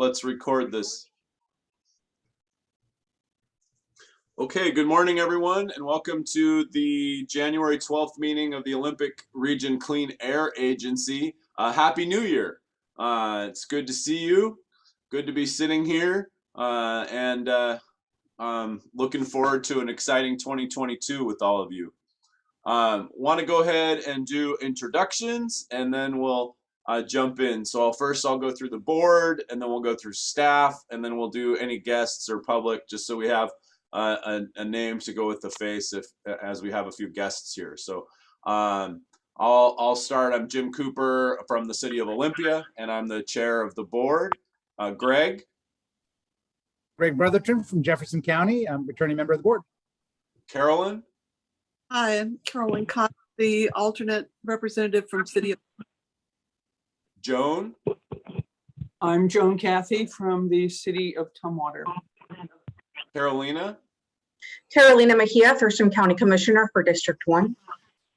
let's record this. Okay, good morning, everyone, and welcome to the January 12th meeting of the Olympic Region Clean Air Agency. Happy New Year. It's good to see you. Good to be sitting here and looking forward to an exciting 2022 with all of you. Want to go ahead and do introductions, and then we'll jump in. So first I'll go through the board, and then we'll go through staff, and then we'll do any guests or public, just so we have a name to go with the face as we have a few guests here. So I'll start. I'm Jim Cooper from the City of Olympia, and I'm the chair of the board. Greg Brotherton from Jefferson County. I'm returning member of the board. Carolyn. Hi, I'm Carolyn Cox, the alternate representative from City of. Joan. I'm Joan Cathy from the City of Tumwater. Carolina. Carolina Mejia, Thurston County Commissioner for District 1.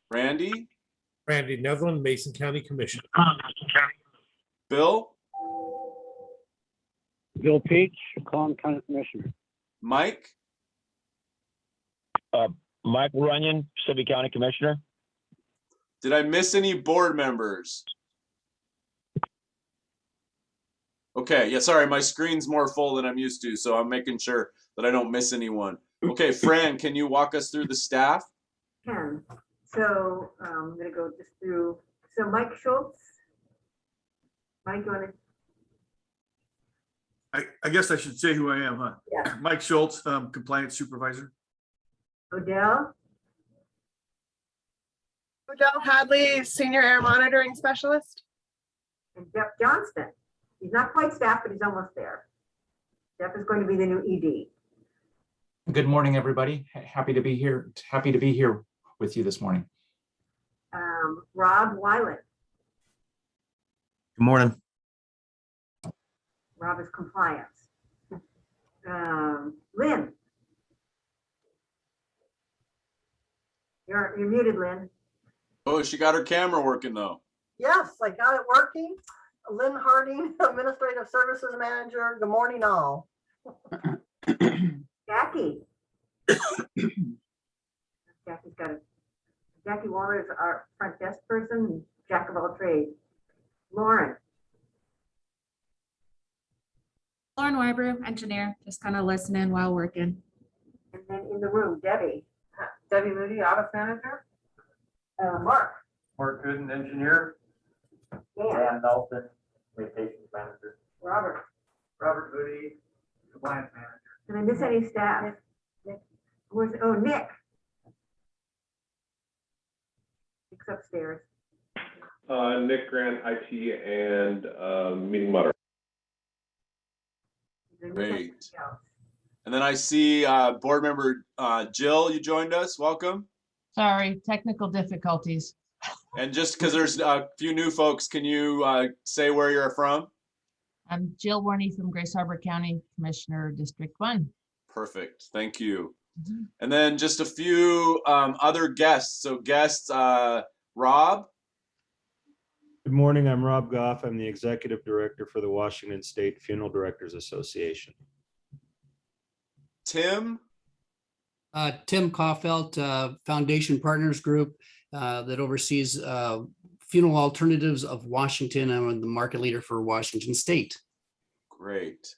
Randy. Randy Nevlin, Mason County Commissioner. Bill. Bill Peach, Collin County Commissioner. Mike. Mike Runyon, City County Commissioner. Did I miss any board members? Okay, yeah, sorry, my screen's more full than I'm used to, so I'm making sure that I don't miss anyone. Okay, Fran, can you walk us through the staff? Can. So I'm going to go just through. So Mike Schultz. Mike, you want to? I guess I should say who I am, huh? Yeah. Mike Schultz, Compliance Supervisor. Odell. Odell Hadley, Senior Air Monitoring Specialist. And Jeff Johnston. He's not quite staff, but he's almost there. Jeff is going to be the new ED. Good morning, everybody. Happy to be here. Happy to be here with you this morning. Rob Weiland. Good morning. Rob is compliance. Lynn. You're muted, Lynn. Oh, she got her camera working though. Yes, I got it working. Lynn Harding, Administrative Services Manager. Good morning, all. Jackie. Jackie's got it. Jackie Waller is our front desk person, jack of all trades. Lauren. Lauren Weibrew, engineer, just kind of listening while working. And then in the room, Debbie. Debbie Moody, office manager. Mark. Mark Gooden, engineer. Dan Nelson, communications manager. Robert. Robert Moody, compliance manager. Did I miss any staff? Nick. Nick. Nick's upstairs. Nick Grant, IT and meeting moderator. Great. And then I see board member Jill, you joined us. Welcome. Sorry, technical difficulties. And just because there's a few new folks, can you say where you're from? I'm Jill Warney from Grace Harbor County Commissioner, District 1. Perfect. Thank you. And then just a few other guests. So guests, Rob. Good morning. I'm Rob Goff. I'm the Executive Director for the Washington State Funeral Directors Association. Tim. Tim Kaufelt, Foundation Partners Group that oversees funeral alternatives of Washington. I'm the market leader for Washington State. Great.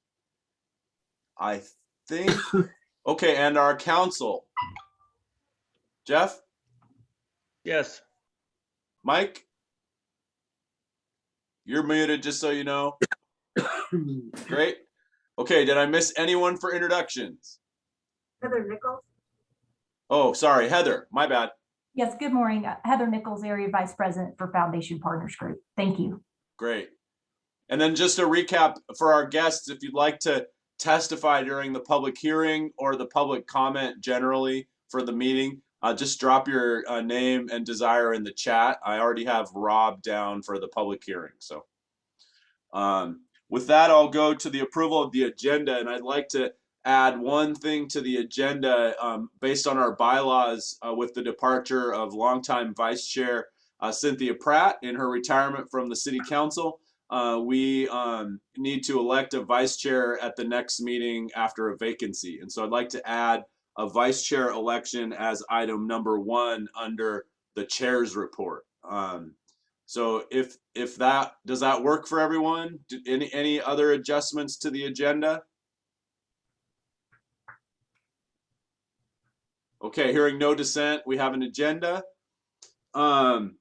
I think, okay, and our council. Jeff? Yes. Mike? You're muted, just so you know. Great. Okay, did I miss anyone for introductions? Heather Nichols. Oh, sorry, Heather, my bad. Yes, good morning. Heather Nichols, Area Vice President for Foundation Partners Group. Thank you. Great. And then just a recap for our guests, if you'd like to testify during the public hearing or the public comment generally for the meeting, just drop your name and desire in the chat. I already have Rob down for the public hearing. So with that, I'll go to the approval of the agenda, and I'd like to add one thing to the agenda based on our bylaws with the departure of longtime Vice Chair Cynthia Pratt in her retirement from the City Council. we need to elect a vice chair at the next meeting after a vacancy. And so I'd like to add a vice chair election as item number 1 under the chair's report. So if that, does that work for everyone? Any other adjustments to the agenda? Okay, hearing no dissent, we have an agenda. And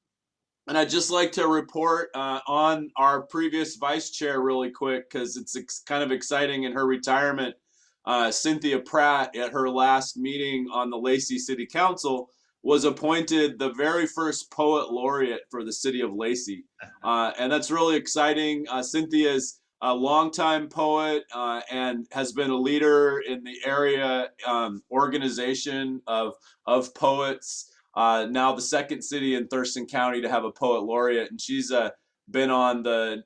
I'd just like to report on our previous vice chair really quick, because it's kind of exciting in her retirement. Cynthia Pratt, at her last meeting on the Lacey City Council, was appointed the very first poet laureate for the city of Lacey. And that's really exciting. Cynthia's a longtime poet and has been a leader in the area organization of poets. Now the second city in Thurston County to have a poet laureate, and she's been on the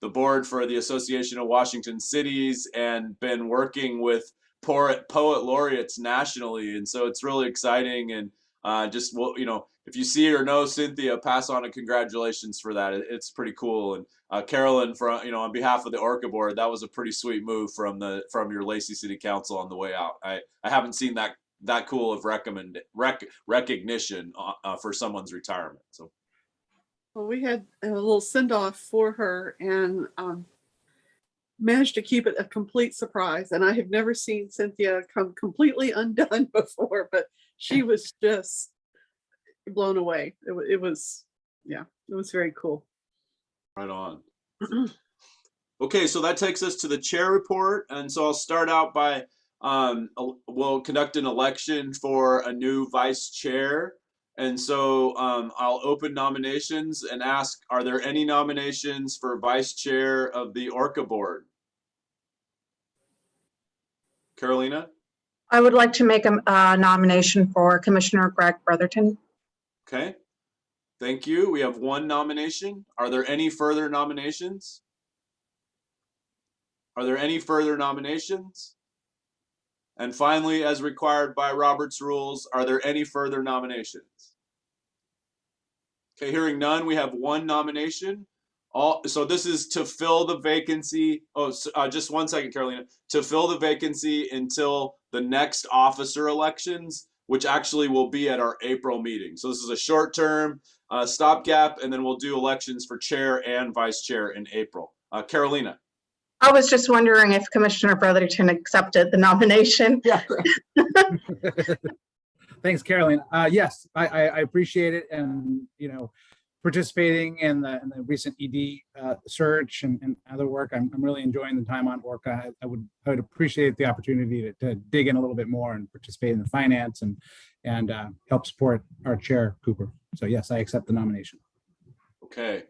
board for the Association of Washington Cities and been working with poet laureates nationally, and so it's really exciting. And just, well, you know, if you see or know Cynthia, pass on a congratulations for that. It's pretty cool. And Carolyn, from, you know, on behalf of the ORCAA board, that was a pretty sweet move from your Lacey City Council on the way out. I haven't seen that cool of recognition for someone's retirement. So, Well, we had a little send off for her and managed to keep it a complete surprise. And I have never seen Cynthia come completely undone before, but she was just blown away. It was very cool. Right on. Okay, so that takes us to the chair report. And so I'll start out by we'll conduct an election for a new vice chair. And so I'll open nominations and ask, are there any nominations for vice chair of the ORCAA board? Carolina? I would like to make a nomination for Commissioner Greg Brotherton. Okay, thank you. We have one nomination. Are there any further nominations? Are there any further nominations? And finally, as required by Robert's rules, are there any further nominations? Okay, hearing none, we have one nomination. So this is to fill the vacancy. Oh, just 1 second, Carolina. To fill the vacancy until the next officer elections, which actually will be at our April meeting. So this is a short-term stopgap, and then we'll do elections for chair and vice chair in April. Carolina. I was just wondering if Commissioner Brotherton accepted the nomination. Yeah. Thanks, Caroline. Yes, I appreciate it, and participating in the recent ED search and other work. I'm really enjoying the time on ORCAA. I would appreciate the opportunity to dig in a little bit more and participate in the finance and help support our chair, Cooper. So yes, I accept the nomination. Okay.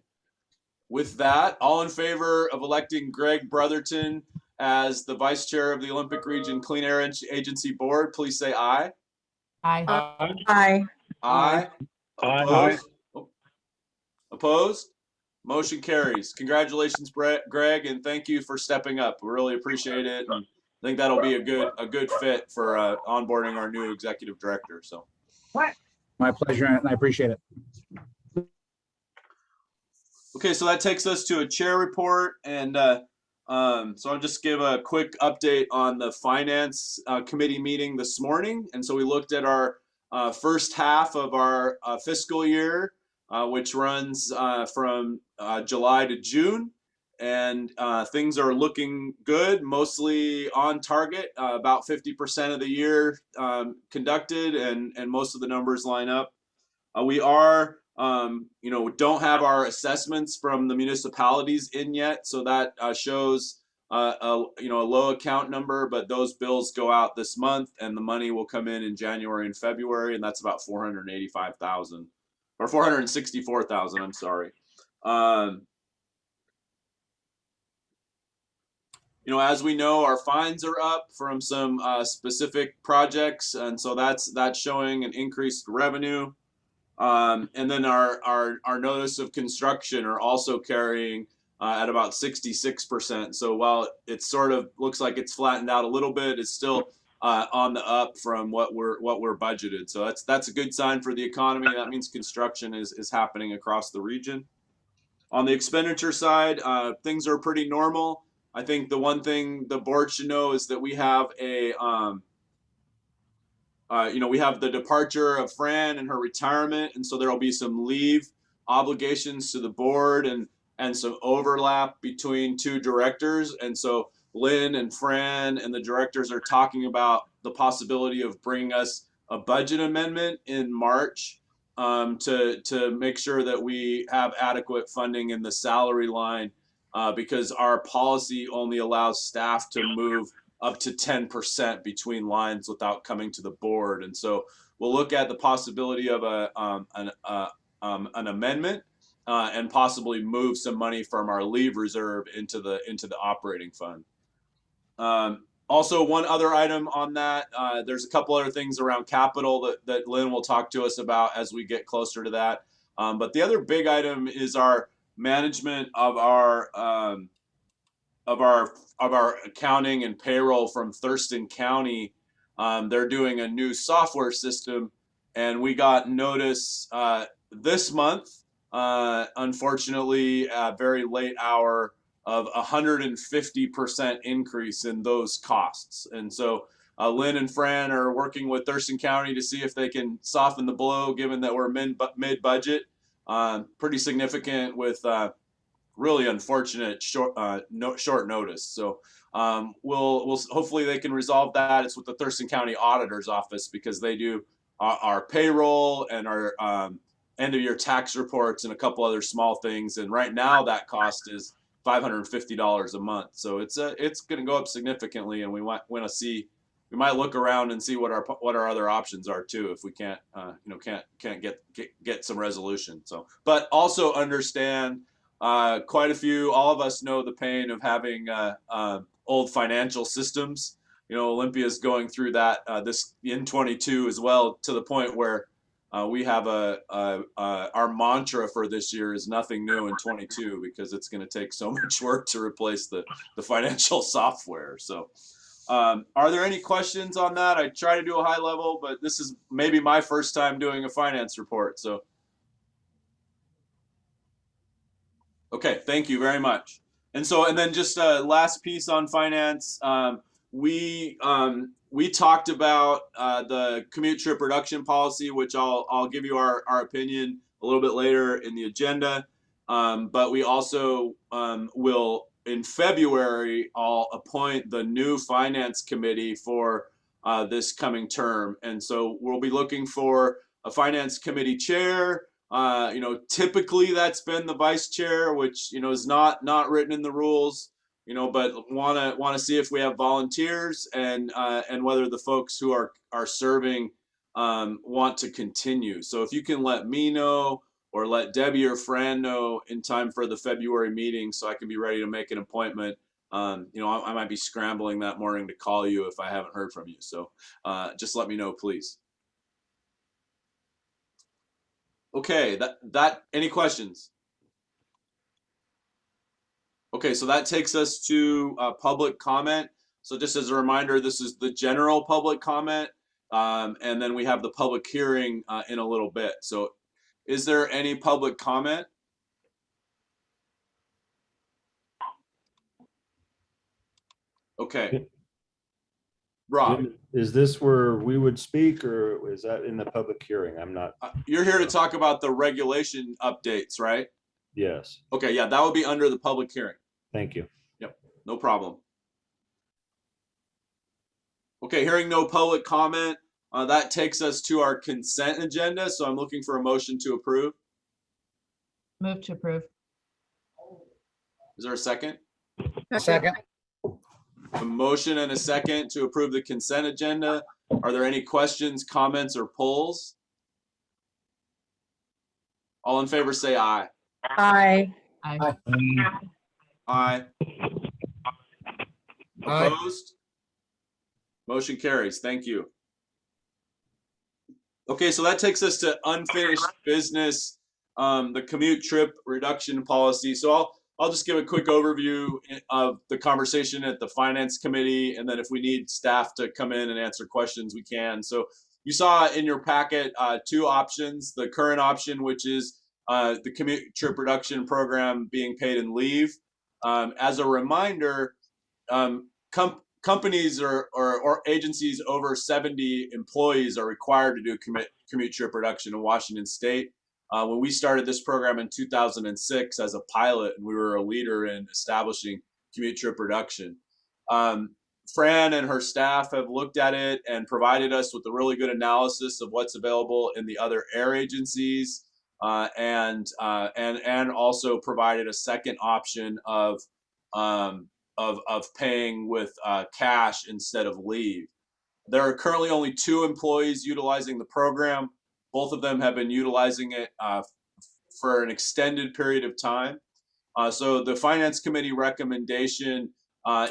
With that, all in favor of electing Greg Brotherton as the vice chair of the Olympic Region Clean Air Agency Board, please say aye. Aye. Aye. Aye. Aye. Opposed? Opposed? Motion carries. Congratulations, Greg, and thank you for stepping up. We really appreciate it. And I think that'll be a good fit for onboarding our new executive director. So, My pleasure, and I appreciate it. okay, so that takes us to a chair report, and so I'll just give a quick update on the finance committee meeting this morning. And so we looked at our first half of our fiscal year, which runs from July to June, and things are looking good, mostly on target. About 50% of the year conducted, and most of the numbers line up. We are don't have our assessments from the municipalities in yet, so that shows a low account number, but those bills go out this month, and the money will come in January and February, and that's about $485,000 or $464,000. I'm sorry. As we know, our fines are up from some specific projects, and so that's showing an increased revenue. And then our notice of construction are also carrying at about 66%. So while it sort of looks like it's flattened out a little bit, it's still on the up from what we're budgeted. So that's a good sign for the economy. That means construction is happening across the region. On the expenditure side, things are pretty normal. I think the one thing the board should know is that we have a, we have the departure of Fran and her retirement, and so there will be some leave obligations to the board and some overlap between two directors. And so Lynn and Fran and the directors are talking about the possibility of bringing us a budget amendment in March to make sure that we have adequate funding in the salary line because our policy only allows staff to move up to 10% between lines without coming to the board. And so we'll look at the possibility of an amendment and possibly move some money from our leave reserve into the operating fund. Also, one other item on that, there's a couple other things around capital that Lynn will talk to us about as we get closer to that. But the other big item is our management of our accounting and payroll from Thurston County. They're doing a new software system, and we got notice this month, unfortunately, a very late hour, of 150% increase in those costs. And so Lynn and Fran are working with Thurston County to see if they can soften the blow, given that we're mid-budget, pretty significant with really unfortunate short notice. So we'll hopefully they can resolve that. It's with the Thurston County Auditor's Office because they do our payroll and our end of year tax reports and a couple other small things. And right now that cost is $550 a month. So it's going to go up significantly, and we might look around and see what our other options are too if we can't get some resolution. So, but also understand quite a few. All of us know the pain of having old financial systems. Olympia is going through that this in 22 as well, to the point where we have our mantra for this year is nothing new in 22 because it's going to take so much work to replace the financial software. So are there any questions on that? I try to do a high level, but this is maybe my first time doing a finance report. So, okay, thank you very much. And then just a last piece on finance. We talked about the commute trip reduction policy, which I'll give you our opinion a little bit later in the agenda. But we also will, in February, I'll appoint the new finance committee for this coming term. And so we'll be looking for a finance committee chair. Typically that's been the vice chair, which, is not written in the rules. But want to see if we have volunteers and whether the folks who are serving want to continue. So if you can let me know or let Debbie or Fran know in time for the February meeting, so I can be ready to make an appointment. I might be scrambling that morning to call you if I haven't heard from you. So just let me know, please. Okay, that any questions? Okay, so that takes us to public comment. So just as a reminder, this is the general public comment, and then we have the public hearing in a little bit. So is there any public comment? Okay. Rob. Is this where we would speak, or is that in the public hearing? I'm not. You're here to talk about the regulation updates, right? Yes. Okay, yeah, that would be under the public hearing. Thank you. Yep, no problem. Okay, hearing no public comment, that takes us to our consent agenda. So I'm looking for a motion to approve. Move to approve. Is there a second? Second. A motion and a second to approve the consent agenda. Are there any questions, comments, or polls? All in favor say aye. Aye. Aye. Aye. Opposed? Motion carries. Thank you. Okay, so that takes us to unfinished business, the commute trip reduction policy. So I'll just give a quick overview of the conversation at the finance committee, and then if we need staff to come in and answer questions, we can. So you saw in your packet two options. The current option, which is the commute trip reduction program being paid in leave. As a reminder, companies or agencies over 70 employees are required to do commute trip reduction in Washington State. When we started this program in 2006 as a pilot, and we were a leader in establishing commute trip reduction. Fran and her staff have looked at it and provided us with a really good analysis of what's available in the other air agencies, and also provided a second option of paying with cash instead of leave. There are currently only 2 employees utilizing the program. Both of them have been utilizing it for an extended period of time. So the Finance Committee recommendation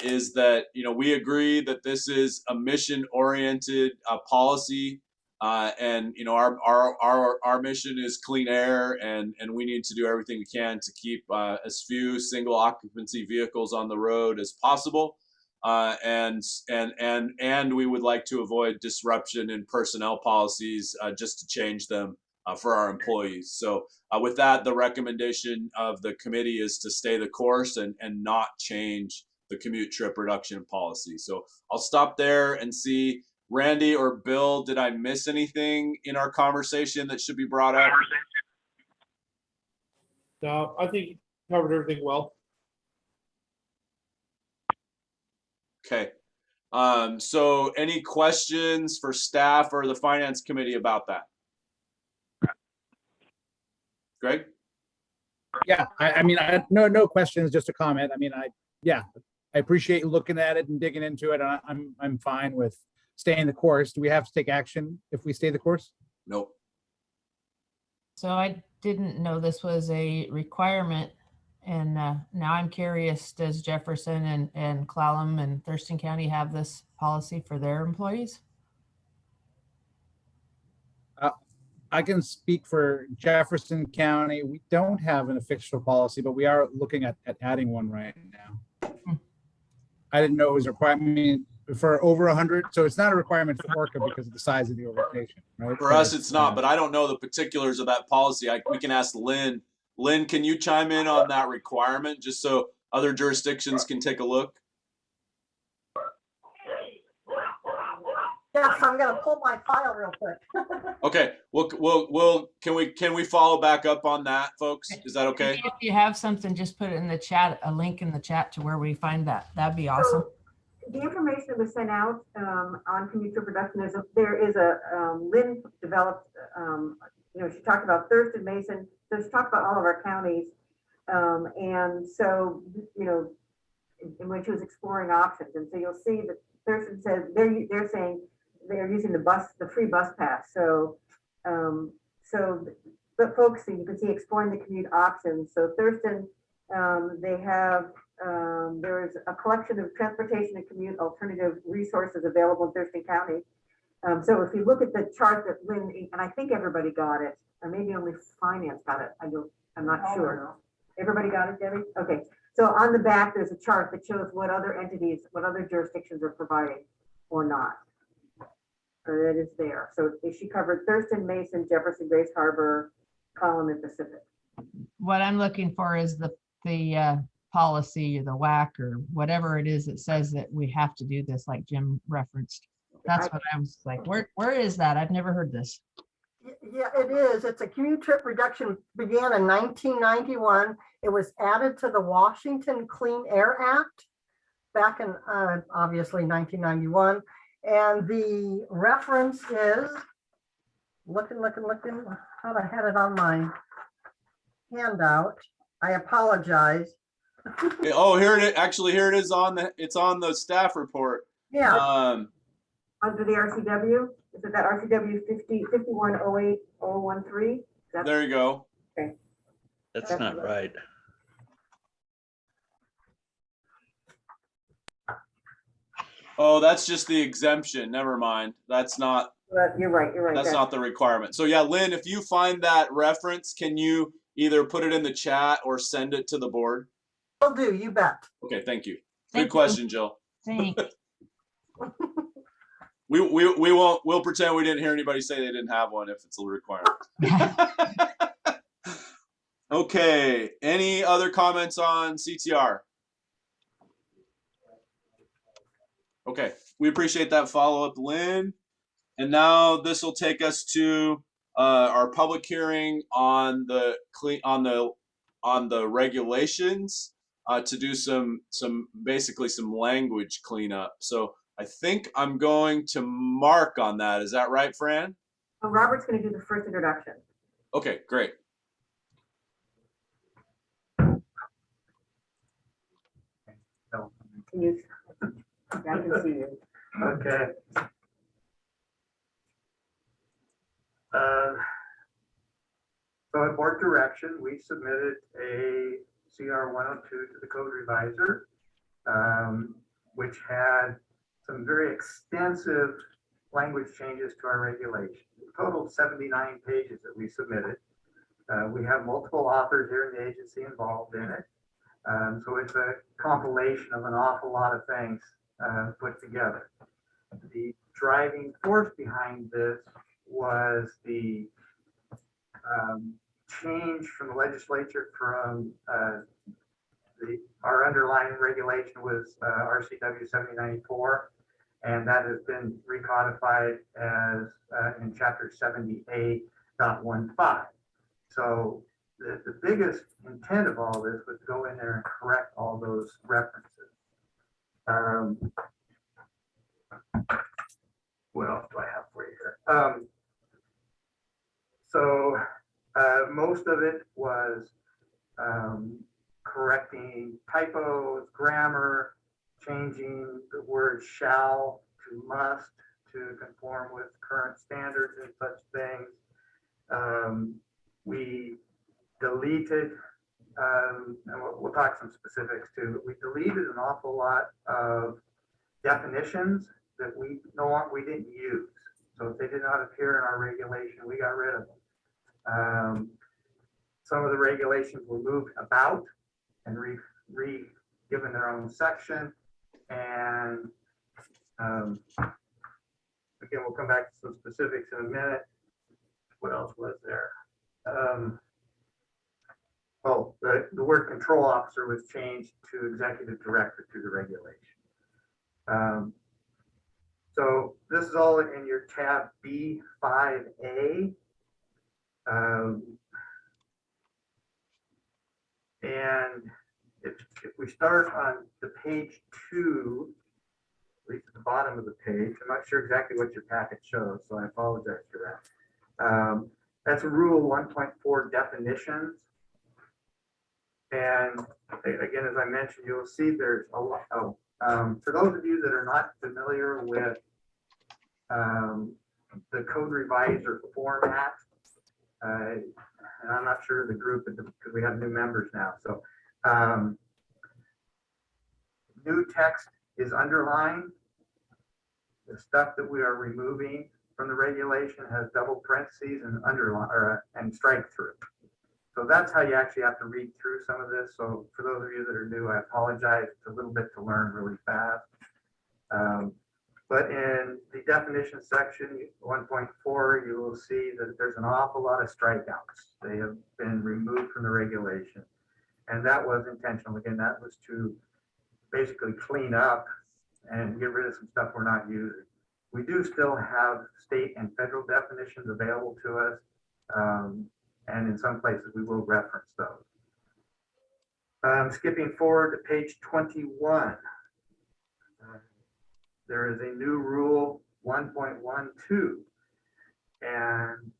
is that, we agree that this is a mission-oriented policy, and our mission is clean air, and we need to do everything we can to keep as few single occupancy vehicles on the road as possible, and we would like to avoid disruption in personnel policies just to change them for our employees. So with that, the recommendation of the committee is to stay the course and not change the commute trip reduction policy. So I'll stop there and see, Randy or Bill, did I miss anything in our conversation that should be brought up? No, I think you covered everything well. Okay. So any questions for staff or the Finance Committee about that? Greg? Yeah, I mean, no questions, just a comment. I mean, I appreciate you looking at it and digging into it. I'm fine with staying the course. Do we have to take action if we stay the course? Nope. So I didn't know this was a requirement. And now I'm curious, does Jefferson and Clallam and Thurston County have this policy for their employees? I can speak for Jefferson County. We don't have an official policy, but we are looking at adding one right now. I didn't know it was a requirement. I mean, for over 100, so it's not a requirement for ORCAA because of the size of the organization, right? For us, it's not, but I don't know the particulars of that policy. We can ask Lynn. Lynn, can you chime in on that requirement just so other jurisdictions can take a look? Yes, I'm gonna pull my file real quick. Okay, can we follow back up on that, folks? Is that okay? If you have something, just put it in the chat, a link in the chat to where we find that. That'd be awesome. So, the information that was sent out on commute trip reduction is Lynn developed, she talked about Thurston, Mason, so she talked about all of our counties. And so, when she was exploring options, and so you'll see that Thurston says they're saying they're using the free bus pass. So, but folks, you can see exploring the commute options. So Thurston, they have, there's a collection of transportation and commute alternative resources available in Thurston County. So if you look at the chart that Lynn, and I think everybody got it, or maybe only finance got it. I'm not sure. Everybody got it, Debbie? Okay. So on the back, there's a chart that shows what other entities, what other jurisdictions are providing or not. So that is there. So she covered Thurston, Mason, Jefferson, Grace Harbor, Clallam, and Pacific. What I'm looking for is the policy, or the WAC, or whatever it is that says that we have to do this, like Jim referenced. That's what I was like, where is that? I've never heard this. Yeah, it is. It's a commute trip reduction, began in 1991. It was added to the Washington Clean Air Act back in obviously 1991. And the reference is, looking, thought I had it on my handout. I apologize. Oh, here it is. Actually, here it is it's on the staff report. Yeah. Under the RCW, is it that RCW 5108013? There you go. Okay. That's not right. Oh, that's just the exemption. Never mind. That's not. You're right. That's not the requirement. So yeah, Lynn, if you find that reference, can you either put it in the chat or send it to the board? Will do. You bet. Okay, thank you. Thank Good question, Jill. Thanks. We'll pretend we didn't hear anybody say they didn't have one if it's a requirement. Okay, any other comments on CTR? Okay, we appreciate that follow-up, Lynn. And now this will take us to our public hearing on the regulations to do some basically some language cleanup. So I think I'm going to Mark on that. Is that right, Fran? So Robert's going to do the first introduction. Okay, great. Can you? I can see you. Okay. So at board direction, we submitted a CR 102 to the code revisor, which had some very extensive language changes to our regulation. A total of 79 pages that we submitted. We have multiple authors here in the agency involved in it. So it's a compilation of an awful lot of things put together. The driving force behind this was the change from the legislature from our underlying regulation was RCW 7094, and that has been recodified as in chapter 78.15. So the biggest intent of all this was to go in there and correct all those references. What else do I have for you here? Most of it was correcting typos, grammar, changing the word shall to must to conform with current standards and such things. We deleted, and we'll talk some specifics too, but we deleted an awful lot of definitions that we didn't use. So if they did not appear in our regulation, we got rid of them. Some of the regulations were moved about and given their own section. And again, we'll come back to some specifics in a minute. What else was there? The word control officer was changed to executive director to the regulation. So this is all in your tab B5A. And if we start on the page 2, at least at the bottom of the page, I'm not sure exactly what your packet shows, so I apologize for that. That's rule 1.4 definitions. And again, as I mentioned, you'll see there's a lot of, for those of you that are not familiar with the code revisor format, and I'm not sure the group because we have new members now. So new text is underlined. The stuff that we are removing from the regulation has double parentheses and underline and strike through. So that's how you actually have to read through some of this. So for those of you that are new, I apologize. It's a little bit to learn really fast. But in the definition section 1.4, you will see that there's an awful lot of strikeouts. They have been removed from the regulation. And that was intentional. Again, that was to basically clean up and get rid of some stuff we're not using. We do still have state and federal definitions available to us. And in some places we will reference those. Skipping forward to page 21. There is a new rule 1.12, and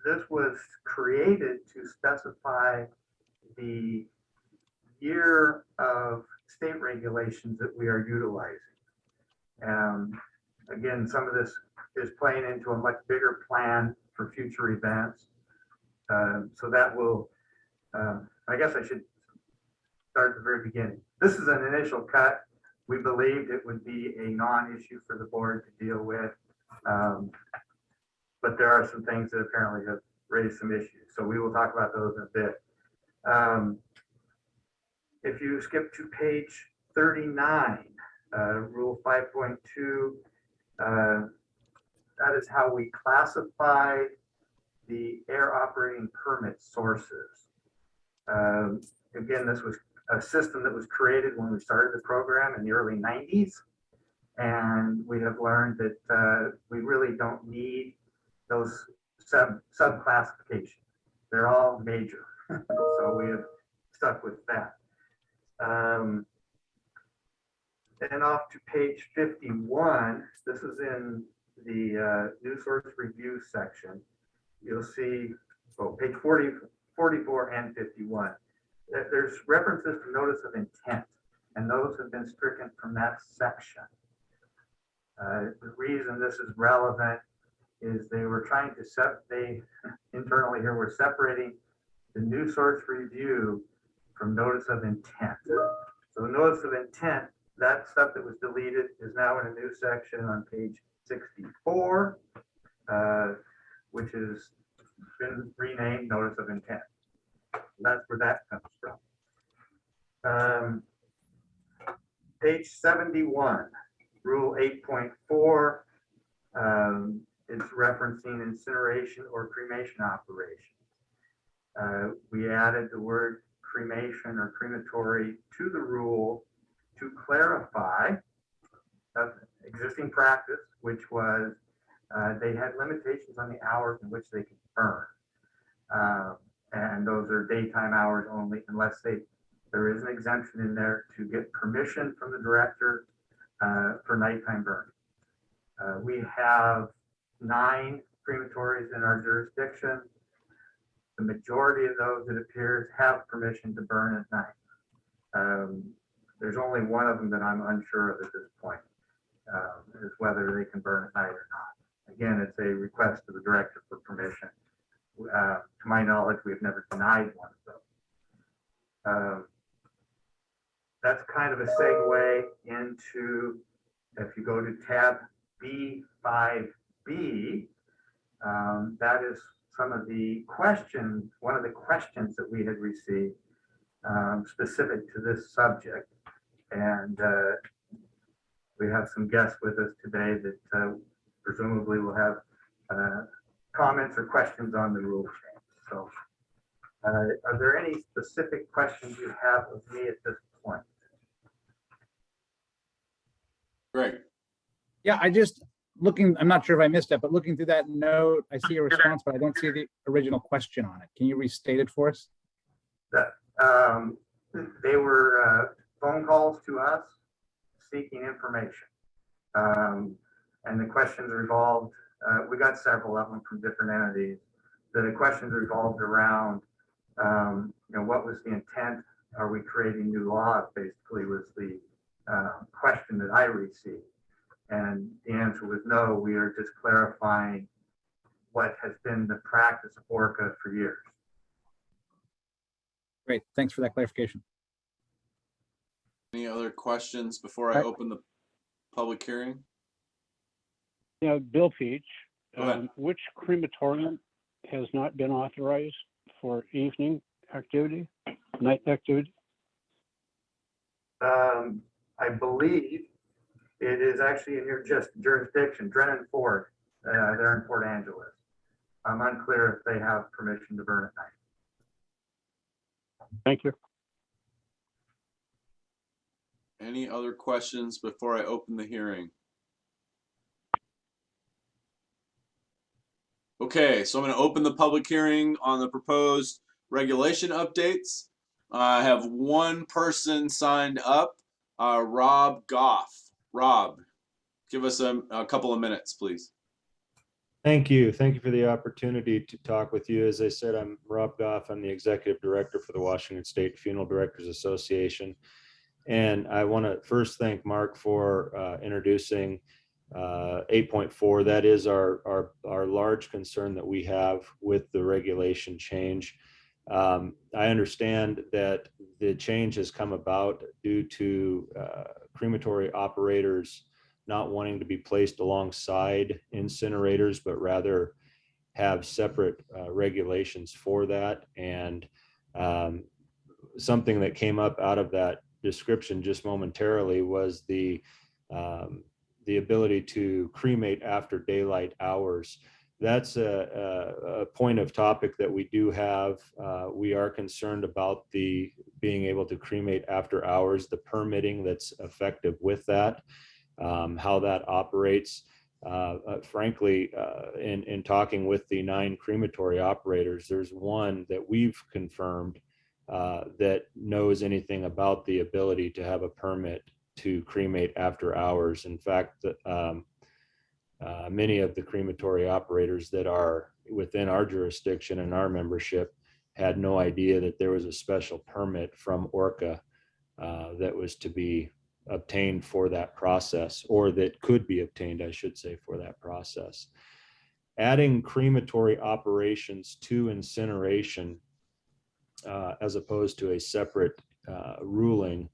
this was created to specify the year of state regulations that we are utilizing. Again, some of this is playing into a much bigger plan for future events. So that will, I guess I should start at the very beginning. This is an initial cut. We believed it would be a non-issue for the board to deal with, but there are some things that apparently have raised some issues. So we will talk about those in a bit. If you skip to page 39, rule 5.2, that is how we classify the air operating permit sources. Again, this was a system that was created when we started the program in the early 90s. And we have learned that we really don't need those sub-classifications. They're all major. So we have stuck with that. And off to page 51, this is in the new source review section. You'll see, page 40, 44 and 51. There's references to notice of intent, and those have been stricken from that section. The reason this is relevant is they were trying to internally here, we're separating the new source review from notice of intent. So notice of intent, that stuff that was deleted is now in a new section on page 64, which has been renamed notice of intent. That's where that comes from. Page 71, rule 8.4, is referencing incineration or cremation operations. We added the word cremation or crematory to the rule to clarify existing practice, which was they had limitations on the hours in which they could burn. And those are daytime hours only, unless there is an exemption in there to get permission from the director for nighttime burning. We have 9 crematories in our jurisdiction. The majority of those, it appears, have permission to burn at night. There's only one of them that I'm unsure of at this point, is whether they can burn at night or not. Again, it's a request to the director for permission. To my knowledge, we've never denied one of those. That's kind of a segue into, if you go to tab B5B, that is some of the questions, one of the questions that we had received specific to this subject. And we have some guests with us today that presumably will have comments or questions on the rule change. So are there any specific questions you have of me at this point? Greg. Yeah, I'm not sure if I missed it, but looking through that note, I see a response, but I don't see the original question on it. Can you restate it for us? They were phone calls to us seeking information. And the questions revolved, we got several of them from different entities. The questions revolved around, what was the intent? Are we creating new laws? Basically was the question that I received. And the answer was no, we are just clarifying what has been the practice of ORCAA for years. Great, thanks for that clarification. Any other questions before I open the public hearing? Bill Peach, which crematorium has not been authorized for evening activity, night activity? I believe it is actually in your jurisdiction, Drennan Ford. They're in Port Angeles. I'm unclear if they have permission to burn at night. Thank you. Any other questions before I open the hearing? Okay, so I'm going to open the public hearing on the proposed regulation updates. I have one person signed up, Rob Goff. Rob, give us a couple of minutes, please. Thank you. Thank you for the opportunity to talk with you. As I said, I'm Rob Goff. I'm the Executive Director for the Washington State Funeral Directors Association. And I want to first thank Mark for introducing 8.4. That is our large concern that we have with the regulation change. I understand that the change has come about due to crematory operators not wanting to be placed alongside incinerators, but rather have separate regulations for that. And something that came up out of that description just momentarily was the ability to cremate after daylight hours. that's a point of topic that we do have. We are concerned about the being able to cremate after hours, the permitting that's effective with that, how that operates. Frankly, in talking with the 9 crematory operators, there's one that we've confirmed that knows anything about the ability to have a permit to cremate after hours. In fact, many of the crematory operators that are within our jurisdiction and our membership had no idea that there was a special permit from ORCAA that was to be obtained for that process, or that could be obtained, I should say, for that process. Adding crematory operations to incineration as opposed to a separate ruling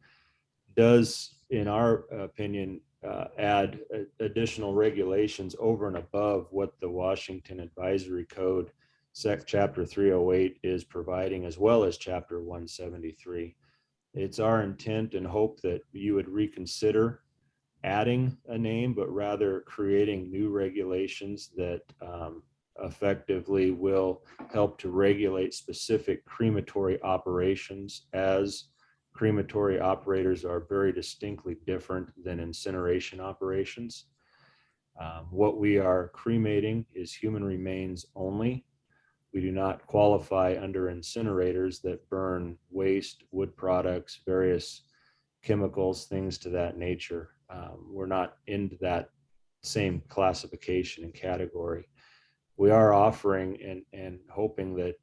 does, in our opinion, add additional regulations over and above what the Washington Advisory Code Chapter 308 is providing, as well as Chapter 173. It's our intent and hope that you would reconsider adding a name, but rather creating new regulations that effectively will help to regulate specific crematory operations, as crematory operators are very distinctly different than incineration operations. What we are cremating is human remains only. We do not qualify under incinerators that burn waste, wood products, various chemicals, things to that nature. We're not into that same classification and category. We are offering and hoping that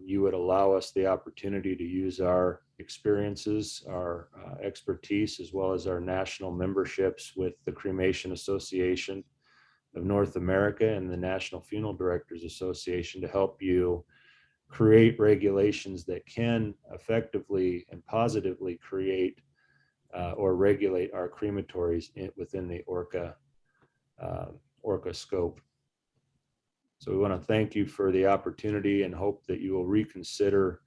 you would allow us the opportunity to use our experiences, our expertise, as well as our national memberships with the Cremation Association of North America and the National Funeral Directors Association to help you create regulations that can effectively and positively create or regulate our crematories within the ORCAA scope. So we want to thank you for the opportunity and hope that you will reconsider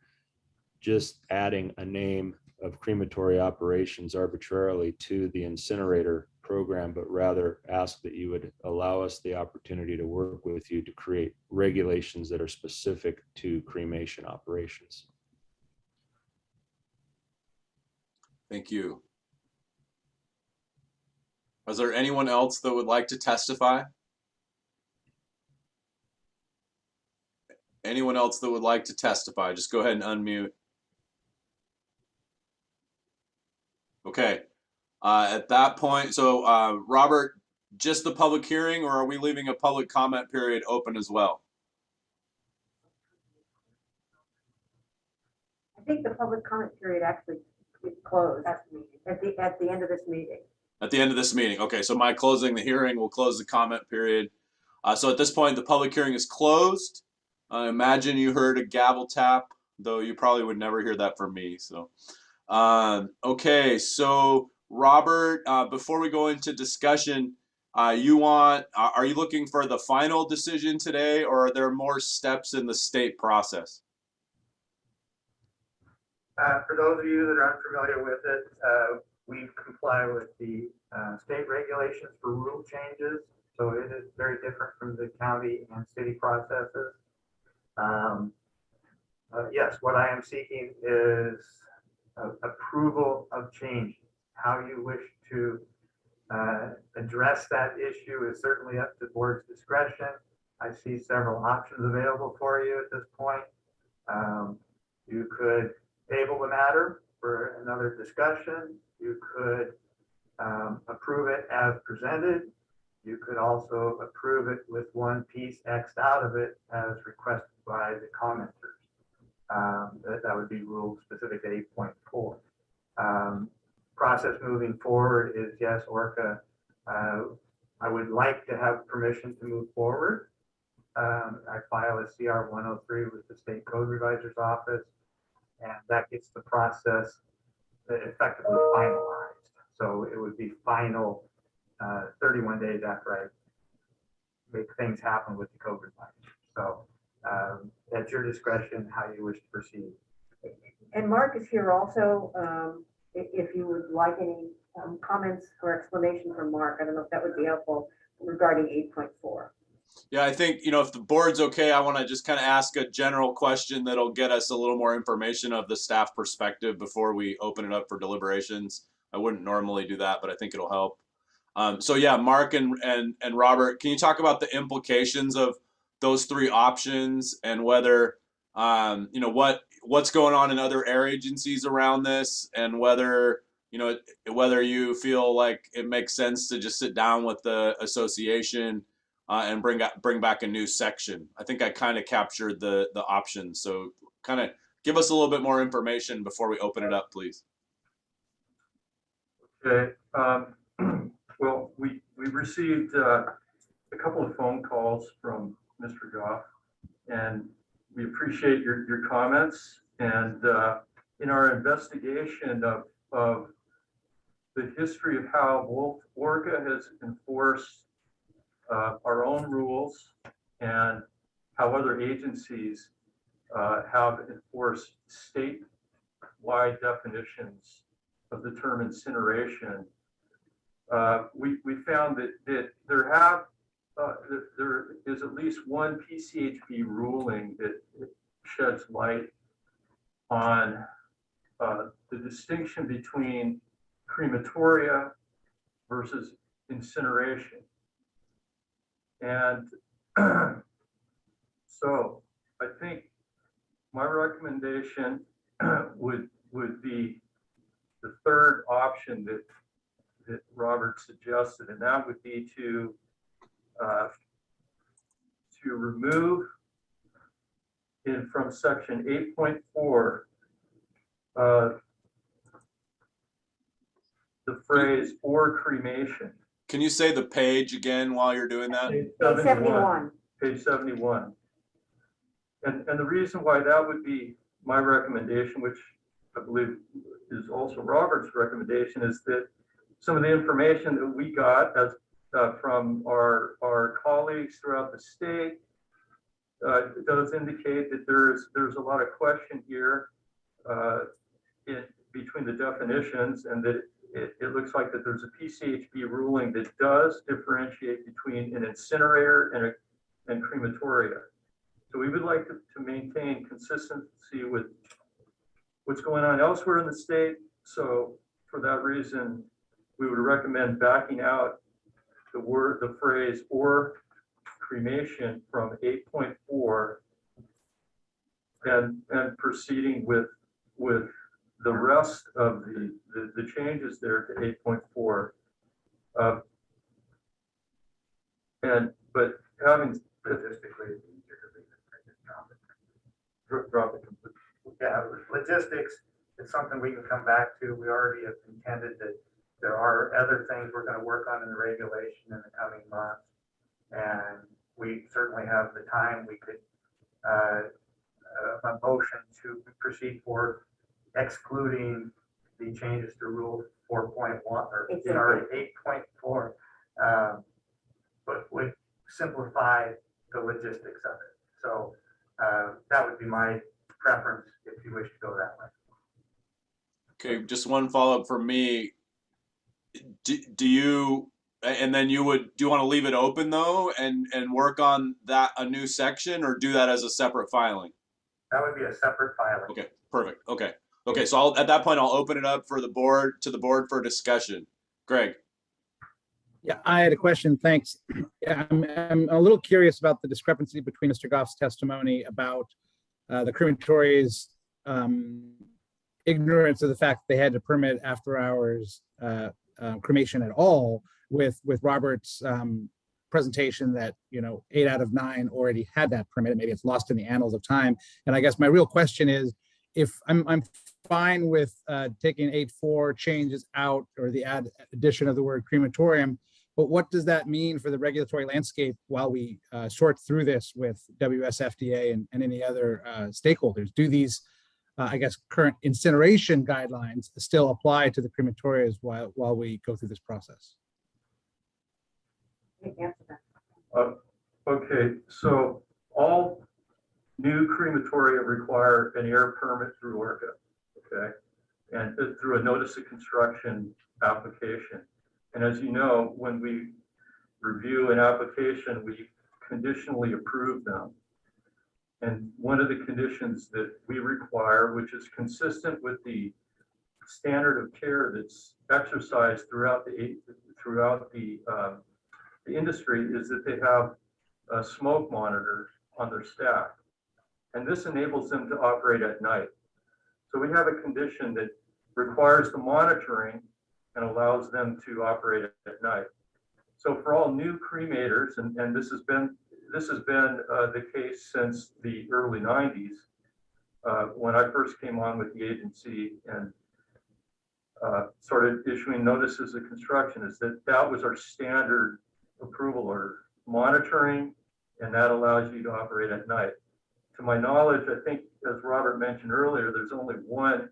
just adding a name of crematory operations arbitrarily to the incinerator program, but rather ask that you would allow us the opportunity to work with you to create regulations that are specific to cremation operations. Thank you. Is there anyone else that would like to testify? Anyone else that would like to testify? Just go ahead and unmute. Okay. At that point, so Robert, just the public hearing, or are we leaving a public comment period open as well? I think the public comment period actually is closed at the end of this meeting. At the end of this meeting. Okay, so my closing the hearing will close the comment period. So at this point, the public hearing is closed. Imagine you heard a gavel tap, though you probably would never hear that from me. So, okay, so Robert, before we go into discussion, are you looking for the final decision today, or are there more steps in the state process? For those of you that are unfamiliar with it, we comply with the state regulations for rule changes. So it is very different from the county and city processes. Yes, what I am seeking is approval of change. How you wish to address that issue is certainly up to the board's discretion. I see several options available for you at this point. You could table the matter for another discussion. You could approve it as presented. You could also approve it with one piece X'd out of it as requested by the commenters. That would be rule specific to 8.4. Process moving forward is, yes, ORCAA, I would like to have permission to move forward. I file a CR 103 with the State Code Revisor's Office, and that gets the process effectively finalized. So it would be final 31 days after I make things happen with the code reviser. So at your discretion, how you wish to proceed. And Mark is here also. If you would like any comments or explanation from Mark, I don't know if that would be helpful regarding 8.4. Yeah, I think, if the board's okay, I want to just kind of ask a general question that'll get us a little more information of the staff perspective before we open it up for deliberations. I wouldn't normally do that, but I think it'll help. So yeah, Mark and Robert, can you talk about the implications of those three options and whether, what's going on in other air agencies around this, and whether you feel like it makes sense to just sit down with the association and bring back a new section. I think I kind of captured the options. So kind of give us a little bit more information before we open it up, please. Okay. Well, we received a couple of phone calls from Mr. Goff, and we appreciate your comments. And in our investigation of the history of how both ORCAA has enforced our own rules and how other agencies have enforced statewide definitions of the term incineration, we found that there is at least one PCHB ruling that sheds light on the distinction between crematoria versus incineration. And so I think my recommendation would be the third option that Robert suggested, and that would be to remove from section 8.4 the phrase "or cremation." Can you say the page again while you're doing that? Page 71. Page 71. And the reason why that would be my recommendation, which I believe is also Robert's recommendation, is that some of the information that we got from our colleagues throughout the state does indicate that there's a lot of question here between the definitions, and that it looks like that there's a PCHB ruling that does differentiate between an incinerator and crematoria. So we would like to maintain consistency with what's going on elsewhere in the state. So for that reason, we would recommend backing out the phrase "or cremation" from 8.4 and proceeding with the rest of the changes there to 8.4. But having statistically, drop it completely. Yeah, logistics, it's something we can come back to. We already have intended that there are other things we're going to work on in the regulation in the coming months. And we certainly have the time. We could, a motion to proceed for excluding the changes to rule 4.1 or 8.4, but would simplify the logistics of it. So that would be my preference if you wish to go that way. Okay, just one follow-up from me. Do you, and then do you want to leave it open though and work on that, a new section, or do that as a separate filing? That would be a separate filing. Okay, perfect. Okay, so at that point, I'll open it up for the board for discussion. Greg. Yeah, I had a question. Thanks. Yeah, I'm a little curious about the discrepancy between Mr. Goff's testimony about the crematories' ignorance of the fact they had to permit after hours cremation at all with Robert's presentation that 8 out of 9 already had that permit. Maybe it's lost in the annals of time. And I guess my real question is, if I'm fine with taking 8.4 changes out, or the addition of the word crematorium, but what does that mean for the regulatory landscape while we sort through this with WSFDA and any other stakeholders? Do these, I guess, current incineration guidelines still apply to the crematorias while we go through this process? Okay, so all new crematoria require an air permit through ORCAA, okay, and through a notice of construction application. And as you know, when we review an application, we conditionally approve them. And one of the conditions that we require, which is consistent with the standard of care that's exercised throughout the industry, is that they have a smoke monitor on their staff. And this enables them to operate at night. So we have a condition that requires the monitoring and allows them to operate at night. So for all new cremators, and this has been the case since the early 90s, when I first came on with the agency and started issuing notices of construction, is that was our standard approval order, monitoring, and that allows you to operate at night. To my knowledge, I think, as Robert mentioned earlier, there's only one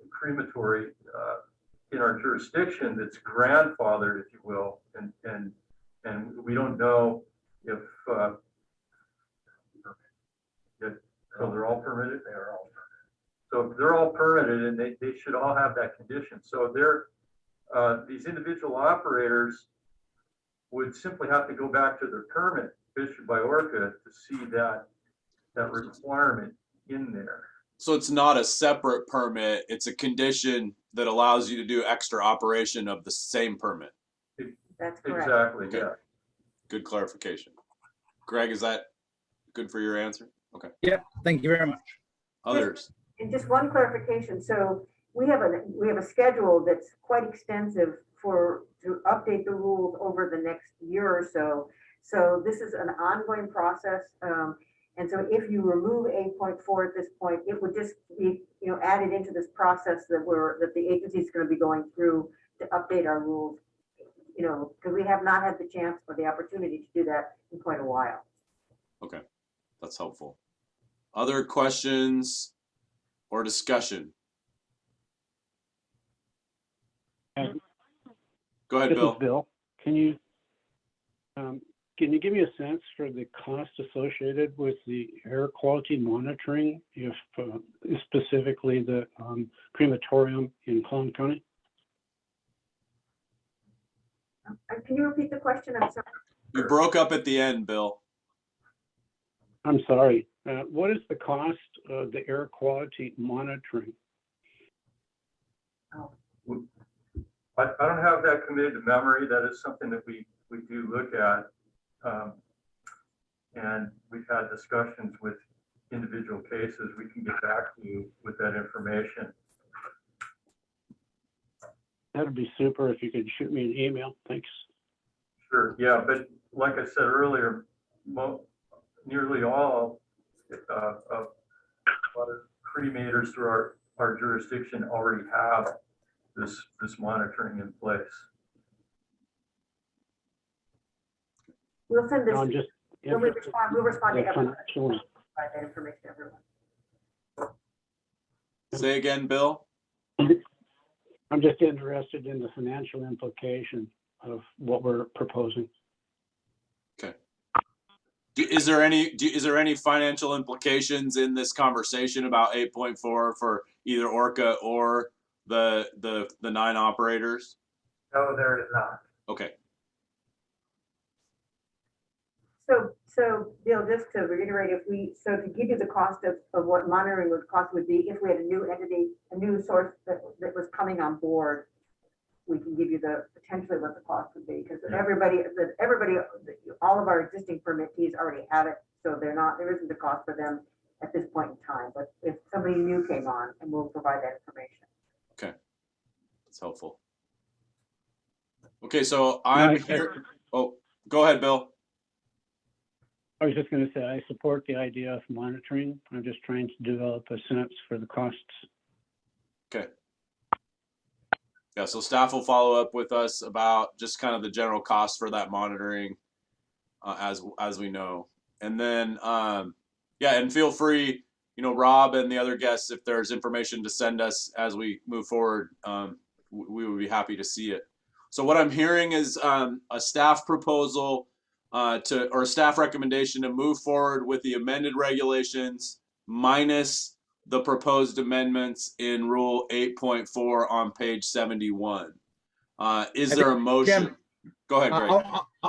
crematory in our jurisdiction that's grandfathered, if you will, and we don't know if so they're all permitted. They are all permitted. So if they're all permitted, and they should all have that condition. So these individual operators would simply have to go back to their permit issued by ORCAA to see that requirement in there. So it's not a separate permit, it's a condition that allows you to do extra operation of the same permit. That's correct. Exactly, Okay. yeah. Good clarification. Greg, is that good for your answer? Okay. Yep, thank you very much. Others? And just one clarification. So we have a schedule that's quite extensive to update the rules over the next year or so. So this is an ongoing process. And so if you remove 8.4 at this point, it would just be, added into this process that the agency is going to be going through to update our rules, because we have not had the chance or the opportunity to do that in quite a while. Okay, that's helpful. Other questions or discussion? Go ahead, This Bill. is Bill. Can you give me a sense for the cost associated with the air quality monitoring, if specifically the crematorium in Clallam County? Can you repeat the question? I'm sorry. You broke up at the end, Bill. I'm sorry. What is the cost of the air quality monitoring? I don't have that committed to memory. That is something that we do look at. And we've had discussions with individual cases. We can get back to you with that information. That'd be super if you could shoot me an email. Thanks. Sure. Yeah, but like I said earlier, nearly all of cremators through our jurisdiction already have this monitoring in place. We'll send this. No, I'm just, We'll respond to everyone. sure. Provide that information to everyone. Say again, Bill. I'm just interested in the financial implication of what we're proposing. Okay. Is there any financial implications in this conversation about 8.4 for either ORCAA or the 9 operators? No, there is not. Okay. So Bill, just to reiterate, to give you the cost of what monitoring would be if we had a new entity, a new source that was coming on board, we can give you potentially what the cost would be, because everybody, all of our existing permittees already have it, so there isn't a cost for them at this point in time. But if somebody new came on, and we'll provide that information. Okay, that's helpful. Okay, so I'm here. Oh, go ahead, Bill. I was just going to say, I support the idea of monitoring. I'm just trying to develop a sense for the costs. Okay. Yeah, so staff will follow up with us about just kind of the general cost for that monitoring as we know. And then, yeah, and feel free, Rob and the other guests, if there's information to send us as we move forward, we would be happy to see it. So what I'm hearing is a staff proposal or a staff recommendation to move forward with the amended regulations minus the proposed amendments in Rule 8.4 on page 71. Is there a motion? Go ahead, Greg.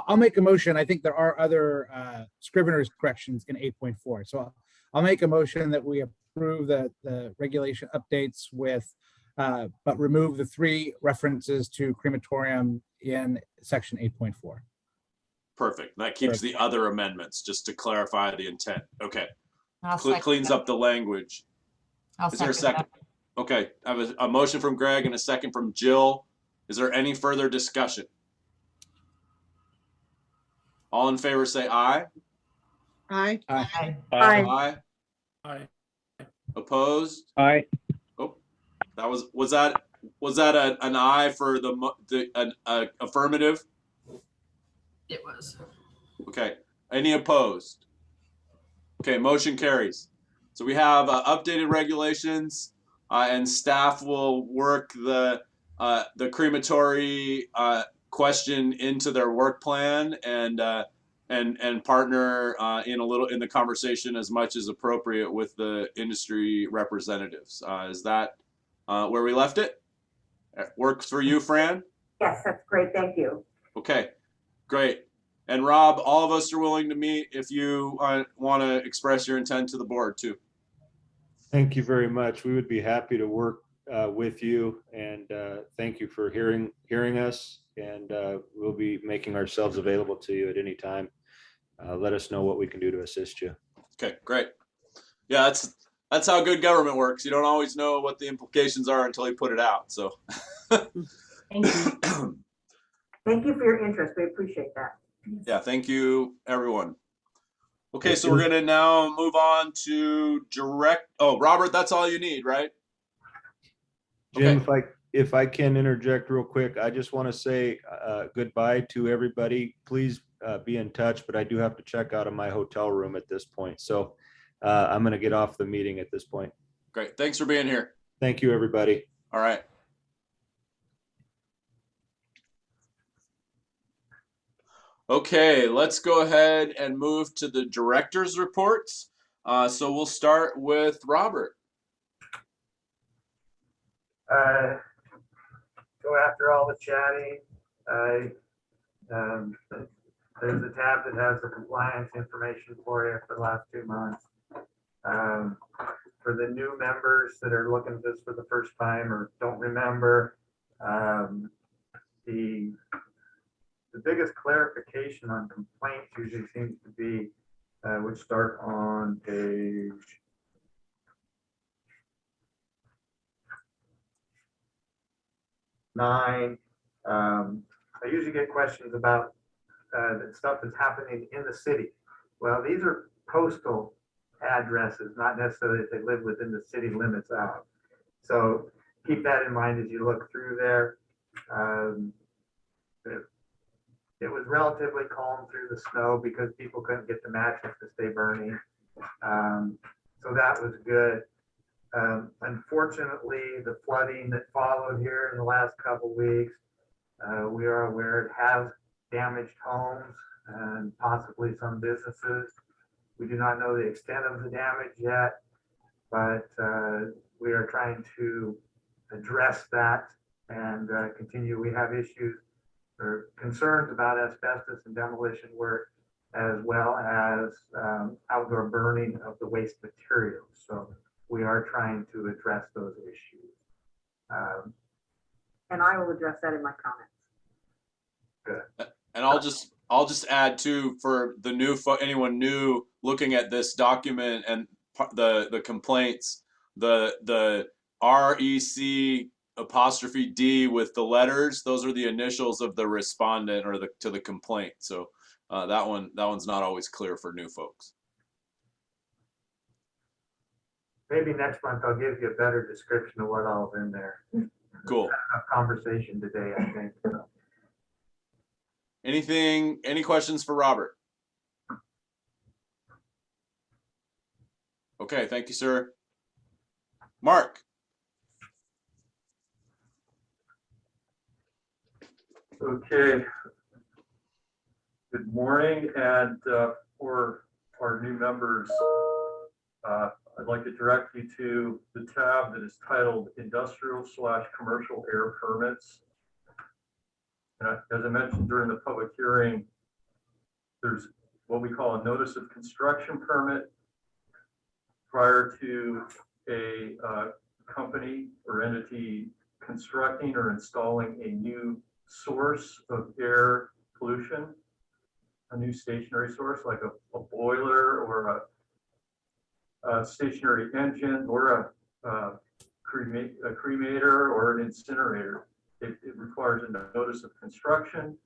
I'll make a motion. I think there are other scrivener's corrections in 8.4. So I'll make a motion that we approve the regulation updates with, but remove the 3 references to crematorium in section 8.4. Perfect. That keeps the other amendments, just to clarify the intent. Okay. I'll second Cleans that. up the language. I'll Is there a second second? Okay, I have a motion from Greg and a second from Jill. Is there any further discussion? All in favor say aye. Aye. Aye. Aye. Aye. Opposed? Aye. Oh, that was that an aye for the affirmative? It was. Okay. Any opposed? Okay, motion carries. So we have updated regulations, and staff will work the crematory question into their work plan and partner in the conversation as much as appropriate with the industry representatives. Is that where we left it? Works for you, Fran? Yes, that's great. Thank you. Okay, great. And Rob, all of us are willing to meet if you want to express your intent to the board too. Thank you very much. We would be happy to work with you, and thank you for hearing us. And we'll be making ourselves available to you at any time. Let us know what we can do to assist you. Okay, great. Yeah, that's how good government works. You don't always know what the implications are until you put it out. So Thank you. Thank you for your interest. We appreciate that. yeah, thank you, everyone. Okay, so we're gonna now move on to Robert, that's all you need, right? Jim, if I can interject real quick, I just want to say goodbye to everybody. Please be in touch, but I do have to check out of my hotel room at this point. So I'm going to get off the meeting at this point. Great. Thanks for being here. Thank you, everybody. All right. Okay, let's go ahead and move to the director's reports. So we'll start with Robert. Go after all the chatting. There's a tab that has the compliance information for you for the last 2 months. For the new members that are looking at this for the first time or don't remember, the biggest clarification on complaints usually seems to be, which start on page 9. I usually get questions about the stuff that's happening in the city. Well, these are postal addresses, not necessarily if they live within the city limits out. So keep that in mind as you look through there. It was relatively calm through the snow because people couldn't get the matches to stay burning. So that was good. Unfortunately, the flooding that followed here in the last couple weeks, we are aware it has damaged homes and possibly some businesses. We do not know the extent of the damage yet, but we are trying to address that and continue. We have issues or concerns about asbestos and demolition work, as well as outdoor burning of the waste materials. So we are trying to address those issues. And I will address that in my comments. Good. And I'll just add too, for the new anyone new looking at this document and the complaints, the REC apostrophe D with the letters, those are the initials of the respondent or to the complaint. So that one's not always clear for new folks. Maybe next month I'll give you a better description of what all's in there. Cool. Enough conversation today, I think. Any questions for Robert? Okay, thank you, sir. Mark. Okay. Good morning, and for our new members, I'd like to direct you to the tab that is titled Industrial/Commercial Air Permits. As I mentioned during the public hearing, there's what we call a notice of construction permit prior to a company or entity constructing or installing a new source of air pollution, a new stationary source like a boiler or a stationary engine or a cremator or an incinerator. It requires a notice of construction.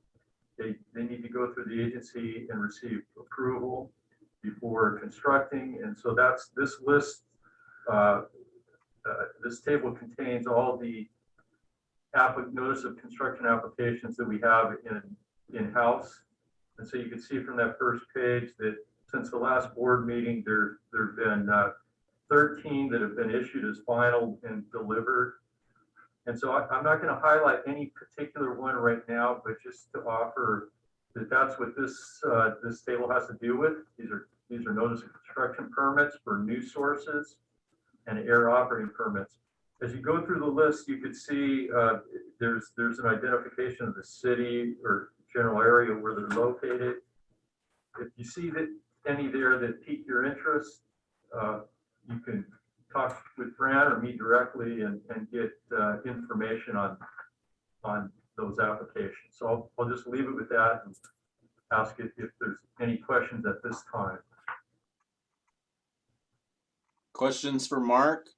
They need to go through the agency and receive approval before constructing. And so that's this list. This table contains all the notice of construction applications that we have in-house. And so you can see from that first page that since the last board meeting, there have been 13 that have been issued as final and delivered. And so I'm not going to highlight any particular one right now, but just to offer that that's what this this table has to do with. These are notice of construction permits for new sources and air operating permits. As you go through the list, you could see there's an identification of the city or general area where they're located. If you see that any there that pique your interest, you can talk with Fran or me directly and get information on those applications. So I'll just leave it with that and ask if there's any questions at this time. Questions for Mark?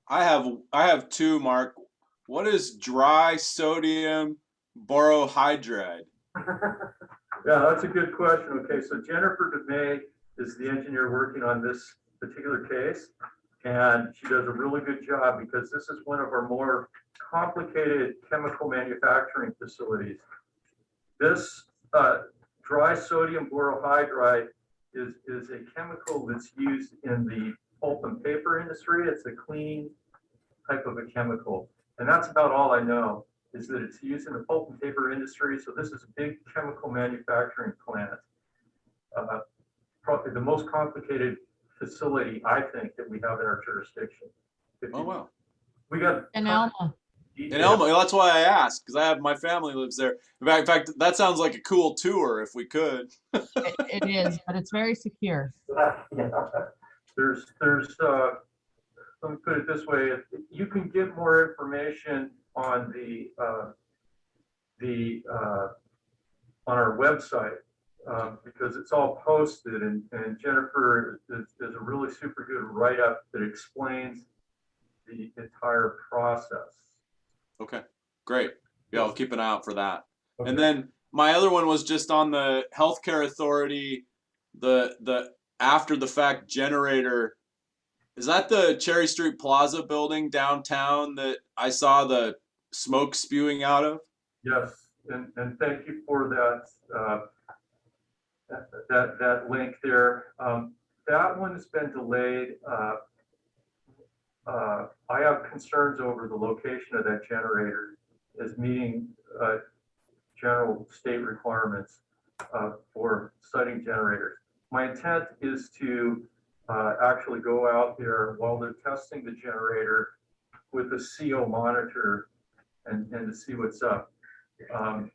I have two, Mark. What is dry sodium borohydride? Yeah, that's a good question. Okay, so Jennifer DeMay is the engineer working on this particular case, and she does a really good job because this is one of our more complicated chemical manufacturing facilities. This dry sodium borohydride is a chemical that's used in the pulp and paper industry. It's a clean type of a chemical, and that's about all I know, is that it's used in the pulp and paper industry. So this is a big chemical manufacturing plant. Probably the most complicated facility, I think, that we have in our jurisdiction. Oh, wow. We got In Elma. In Elma, that's why I asked, because I have my family lives there. In fact, that sounds like a cool tour if we could. It is, but it's very secure. There's let me put it this way: you can get more information on on our website because it's all posted, and Jennifer is a really super good write-up that explains the entire process. Okay, great. Yeah, I'll keep an eye out for that. Okay. And then my other one was just on the healthcare authority, the after the fact generator. Is that the Cherry Street Plaza building downtown that I saw the smoke spewing out of? Yes, and thank you for that link there. That one has been delayed. I have concerns over the location of that generator as meeting general state requirements for siting generators. My intent is to actually go out there while they're testing the generator with a CO monitor and to see what's up. And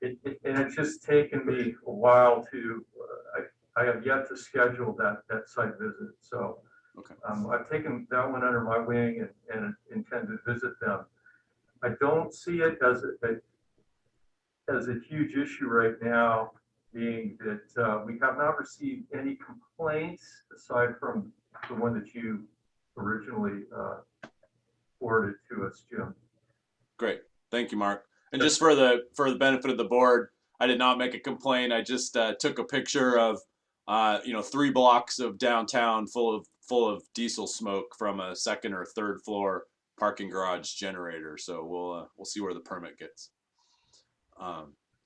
it's just taken me a while to, I have yet to schedule that site visit. So okay. I've taken that one under my wing and intend to visit them. I don't see it as a huge issue right now, being that we have not received any complaints aside from the one that you originally forwarded to us, Jim. Great, thank you, Mark. And just for the benefit of the board, I did not make a complaint. I just took a picture of 3 blocks of downtown full of diesel smoke from a second or third floor parking garage generator. So we'll see where the permit gets.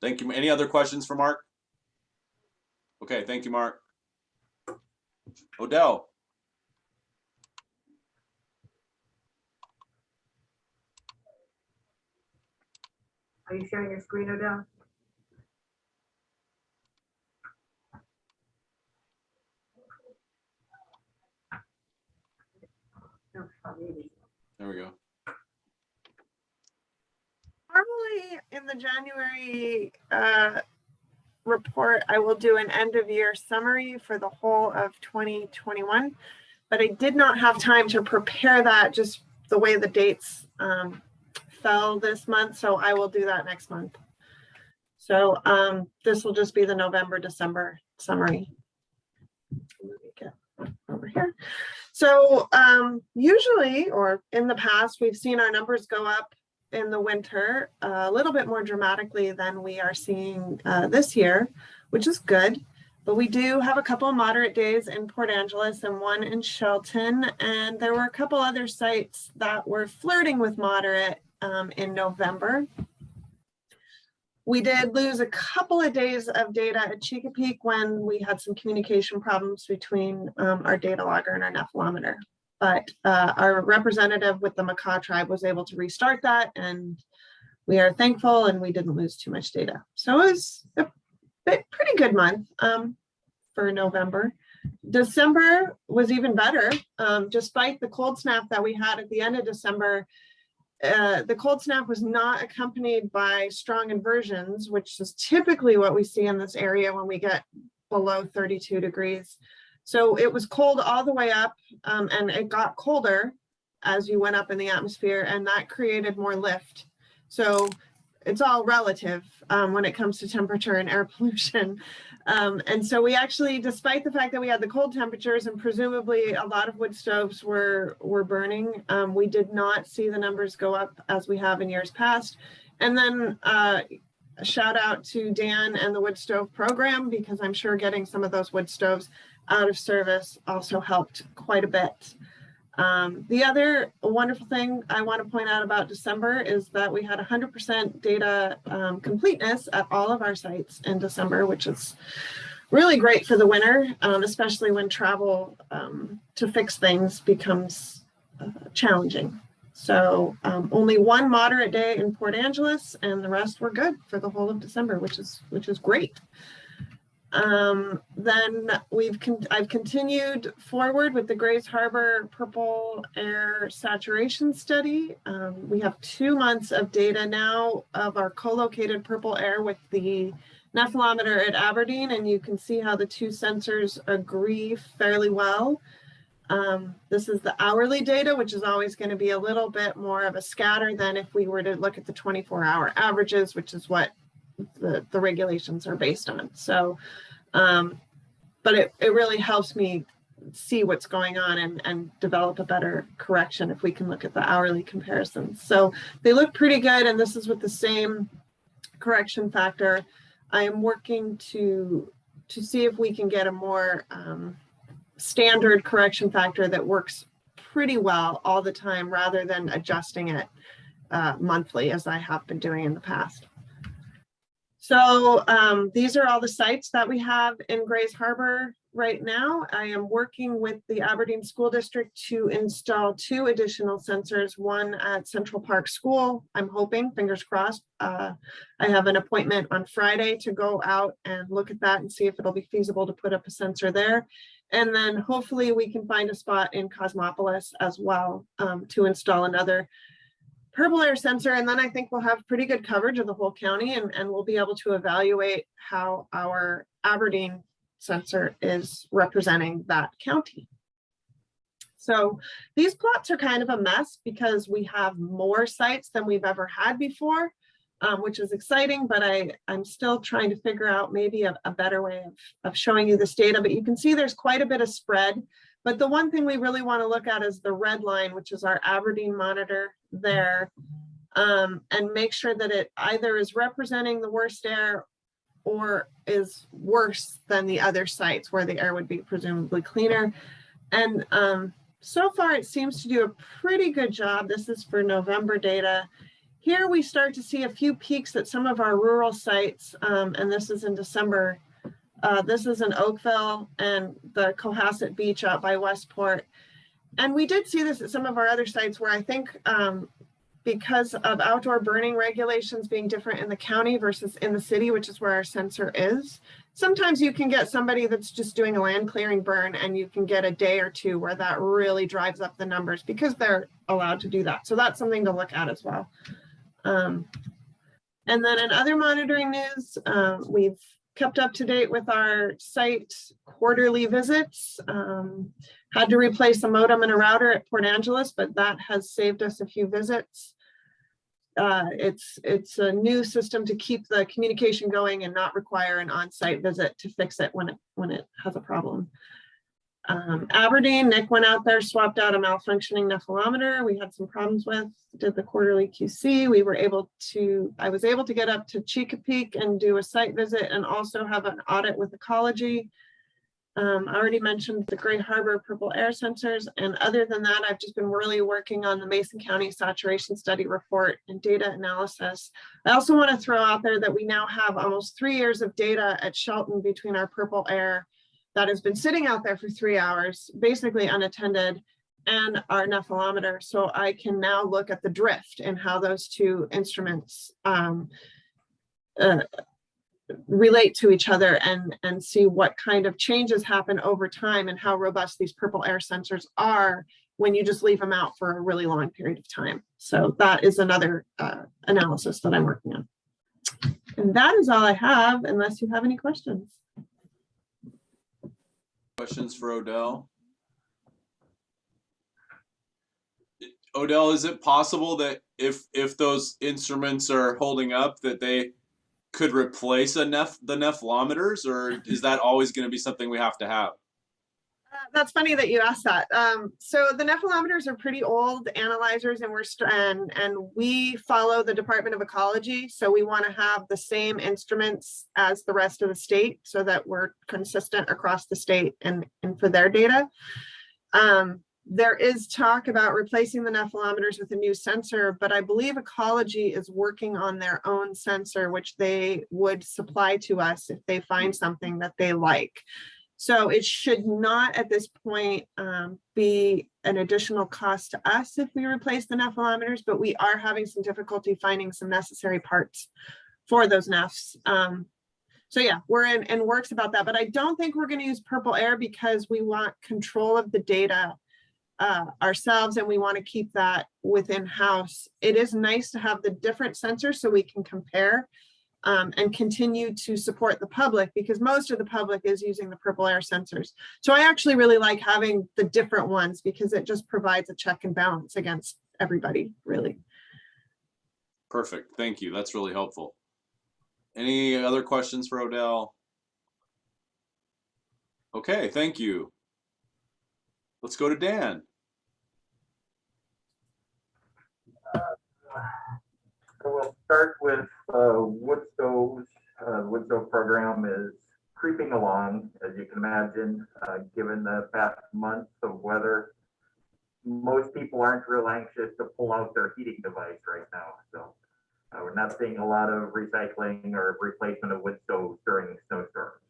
Thank you. Any other questions for Mark? Okay, thank you, Mark. Odell. Are you sharing your screen, Odell? No, maybe. There we go. Normally, in the January report, I will do an end of year summary for the whole of 2021, but I did not have time to prepare that just the way the dates fell this month. So I will do that next month. So this will just be the November, December summary. Let me get over here. So usually, or in the past, we've seen our numbers go up in the winter a little bit more dramatically than we are seeing this year, which is good. But we do have a couple of moderate days in Port Angeles and one in Shelton. And there were a couple other sites that were flirting with moderate in November. We did lose a couple of days of data at Chesapeake when we had some communication problems between our data logger and our nephelometer. But our representative with the Makah tribe was able to restart that, and we are thankful, and we didn't lose too much data. So it was a pretty good month for November. December was even better, despite the cold snap that we had at the end of December. The cold snap was not accompanied by strong inversions, which is typically what we see in this area when we get below 32 degrees. So it was cold all the way up, and it got colder as you went up in the atmosphere, and that created more lift. So it's all relative when it comes to temperature and air pollution. And so we actually, despite the fact that we had the cold temperatures and presumably a lot of wood stoves were burning, we did not see the numbers go up as we have in years past. And then a shout out to Dan and the wood stove program, because I'm sure getting some of those wood stoves out of service also helped quite a bit. The other wonderful thing I want to point out about December is that we had 100% data completeness at all of our sites in December, which is really great for the winter, especially when travel to fix things becomes challenging. So only one moderate day in Port Angeles, and the rest were good for the whole of December, which is great. Then I've continued forward with the Grays Harbor purple air saturation study. We have 2 months of data now of our co-located purple air with the nephelometer at Aberdeen, and you can see how the two sensors agree fairly well. This is the hourly data, which is always going to be a little bit more of a scatter than if we were to look at the 24-hour averages, which is what the regulations are based on. So, but it really helps me see what's going on and develop a better correction if we can look at the hourly comparisons. So they look pretty good, and this is with the same correction factor. I am working to see if we can get a more standard correction factor that works pretty well all the time, rather than adjusting it monthly as I have been doing in the past. So these are all the sites that we have in Grays Harbor right now. I am working with the Aberdeen School District to install 2 additional sensors, one at Central Park School. I'm hoping, fingers crossed. I have an appointment on Friday to go out and look at that and see if it'll be feasible to put up a sensor there. And then hopefully we can find a spot in Cosmopolis as well to install another purple air sensor. And then I think we'll have pretty good coverage of the whole county, and we'll be able to evaluate how our Aberdeen sensor is representing that county. So these plots are kind of a mess because we have more sites than we've ever had before, which is exciting, but I'm still trying to figure out maybe a better way of showing you this data. But you can see there's quite a bit of spread. But the one thing we really want to look at is the red line, which is our Aberdeen monitor there, and make sure that it either is representing the worst air or is worse than the other sites where the air would be presumably cleaner. And so far it seems to do a pretty good job. This is for November data. Here we start to see a few peaks at some of our rural sites, and this is in December. This is in Oakville and the Cohasset Beach out by Westport. And we did see this at some of our other sites where I think because of outdoor burning regulations being different in the county versus in the city, which is where our sensor is, sometimes you can get somebody that's just doing a land clearing burn and you can get a day or two where that really drives up the numbers because they're allowed to do that. So that's something to look at as well. And then in other monitoring news, we've kept up to date with our site quarterly visits. Had to replace a modem and a router at Port Angeles, but that has saved us a few visits. It's a new system to keep the communication going and not require an on-site visit to fix it when it has a problem. Aberdeen, Nick went out there, swapped out a malfunctioning nephelometer we had some problems with, did the quarterly QC. I was able to get up to Chesapeake and do a site visit and also have an audit with ecology. I already mentioned the Gray Harbor purple air sensors. And other than that, I've just been really working on the Mason County saturation study report and data analysis. I also want to throw out there that we now have almost 3 years of data at Shelton between our purple air that has been sitting out there for 3 hours, basically unattended, and our nephelometer. So I can now look at the drift and how those two instruments relate to each other and see what kind of changes happen over time and how robust these purple air sensors are when you just leave them out for a really long period of time. So that is another analysis that I'm working on. And that is all I have, unless you have any questions. Questions for Odell? Odell, is it possible that if those instruments are holding up, that they could replace the nephelometers, or is that always going to be something we have to have? That's funny that you asked that. So the nephelometers are pretty old analyzers, and we follow the Department of Ecology. So we want to have the same instruments as the rest of the state so that we're consistent across the state and for their data. There is talk about replacing the nephelometers with a new sensor, but I believe Ecology is working on their own sensor, which they would supply to us if they find something that they like. So it should not at this point be an additional cost to us if we replace the nephelometers, but we are having some difficulty finding some necessary parts for those nephs. So yeah, we're in works about that, but I don't think we're going to use purple air because we want control of the data ourselves, and we want to keep that within house. It is nice to have the different sensors so we can compare and continue to support the public, because most of the public is using the purple air sensors. So I actually really like having the different ones because it just provides a check and balance against everybody, really. Perfect. Thank you. That's really helpful. Any other questions for Odell? Okay, thank you. Let's go to Dan. We'll start with wood stoves. Wood stove program is creeping along, as you can imagine, given the past months of weather. Most people aren't real anxious to pull out their heating device right now. So we're not seeing a lot of recycling or replacement of wood stoves during snowstorms.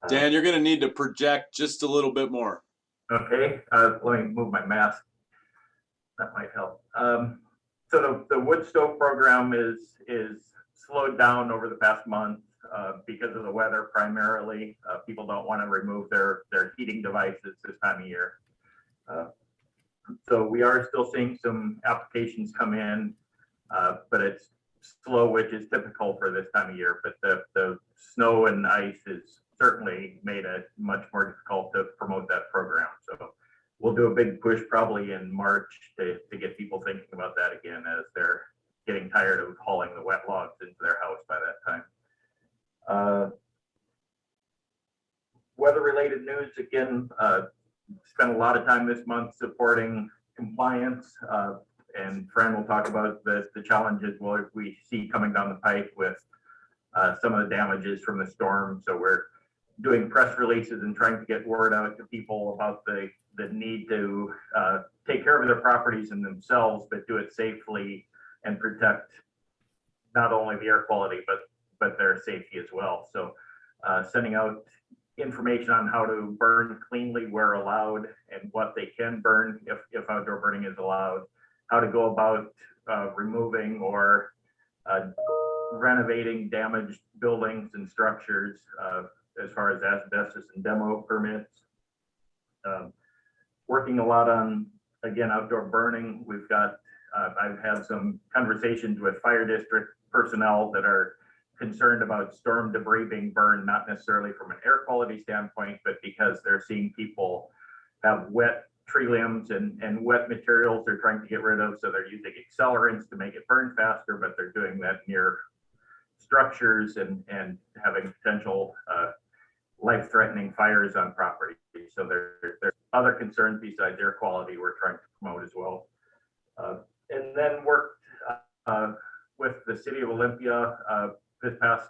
Dan, you're going to need to project just a little bit more. Okay, let me move my mask. That might help. So the wood stove program is slowed down over the past month because of the weather primarily. People don't want to remove their heating devices this time of year. So we are still seeing some applications come in, but it's slow, which is typical for this time of year. But the snow and ice has certainly made it much more difficult to promote that program. So we'll do a big push probably in March to get people thinking about that again, as they're getting tired of hauling the wet logs into their house by that time. Weather-related news, again, spent a lot of time this month supporting compliance, and Fran will talk about the challenges we see coming down the pipe with some of the damages from the storm. So we're doing press releases and trying to get word out to people about the need to take care of their properties and themselves, but do it safely and protect not only the air quality, but their safety as well. So sending out information on how to burn cleanly where allowed and what they can burn if outdoor burning is allowed, how to go about removing or renovating damaged buildings and structures as far as asbestos and demo permits. Working a lot on, again, outdoor burning. We've got, I've had some conversations with fire district personnel that are concerned about storm debris being burned, not necessarily from an air quality standpoint, but because they're seeing people have wet tree limbs and wet materials they're trying to get rid of. So they're using accelerants to make it burn faster, but they're doing that near structures and having potential life-threatening fires on property. So there's other concerns besides air quality we're trying to promote as well. And then worked with the city of Olympia this past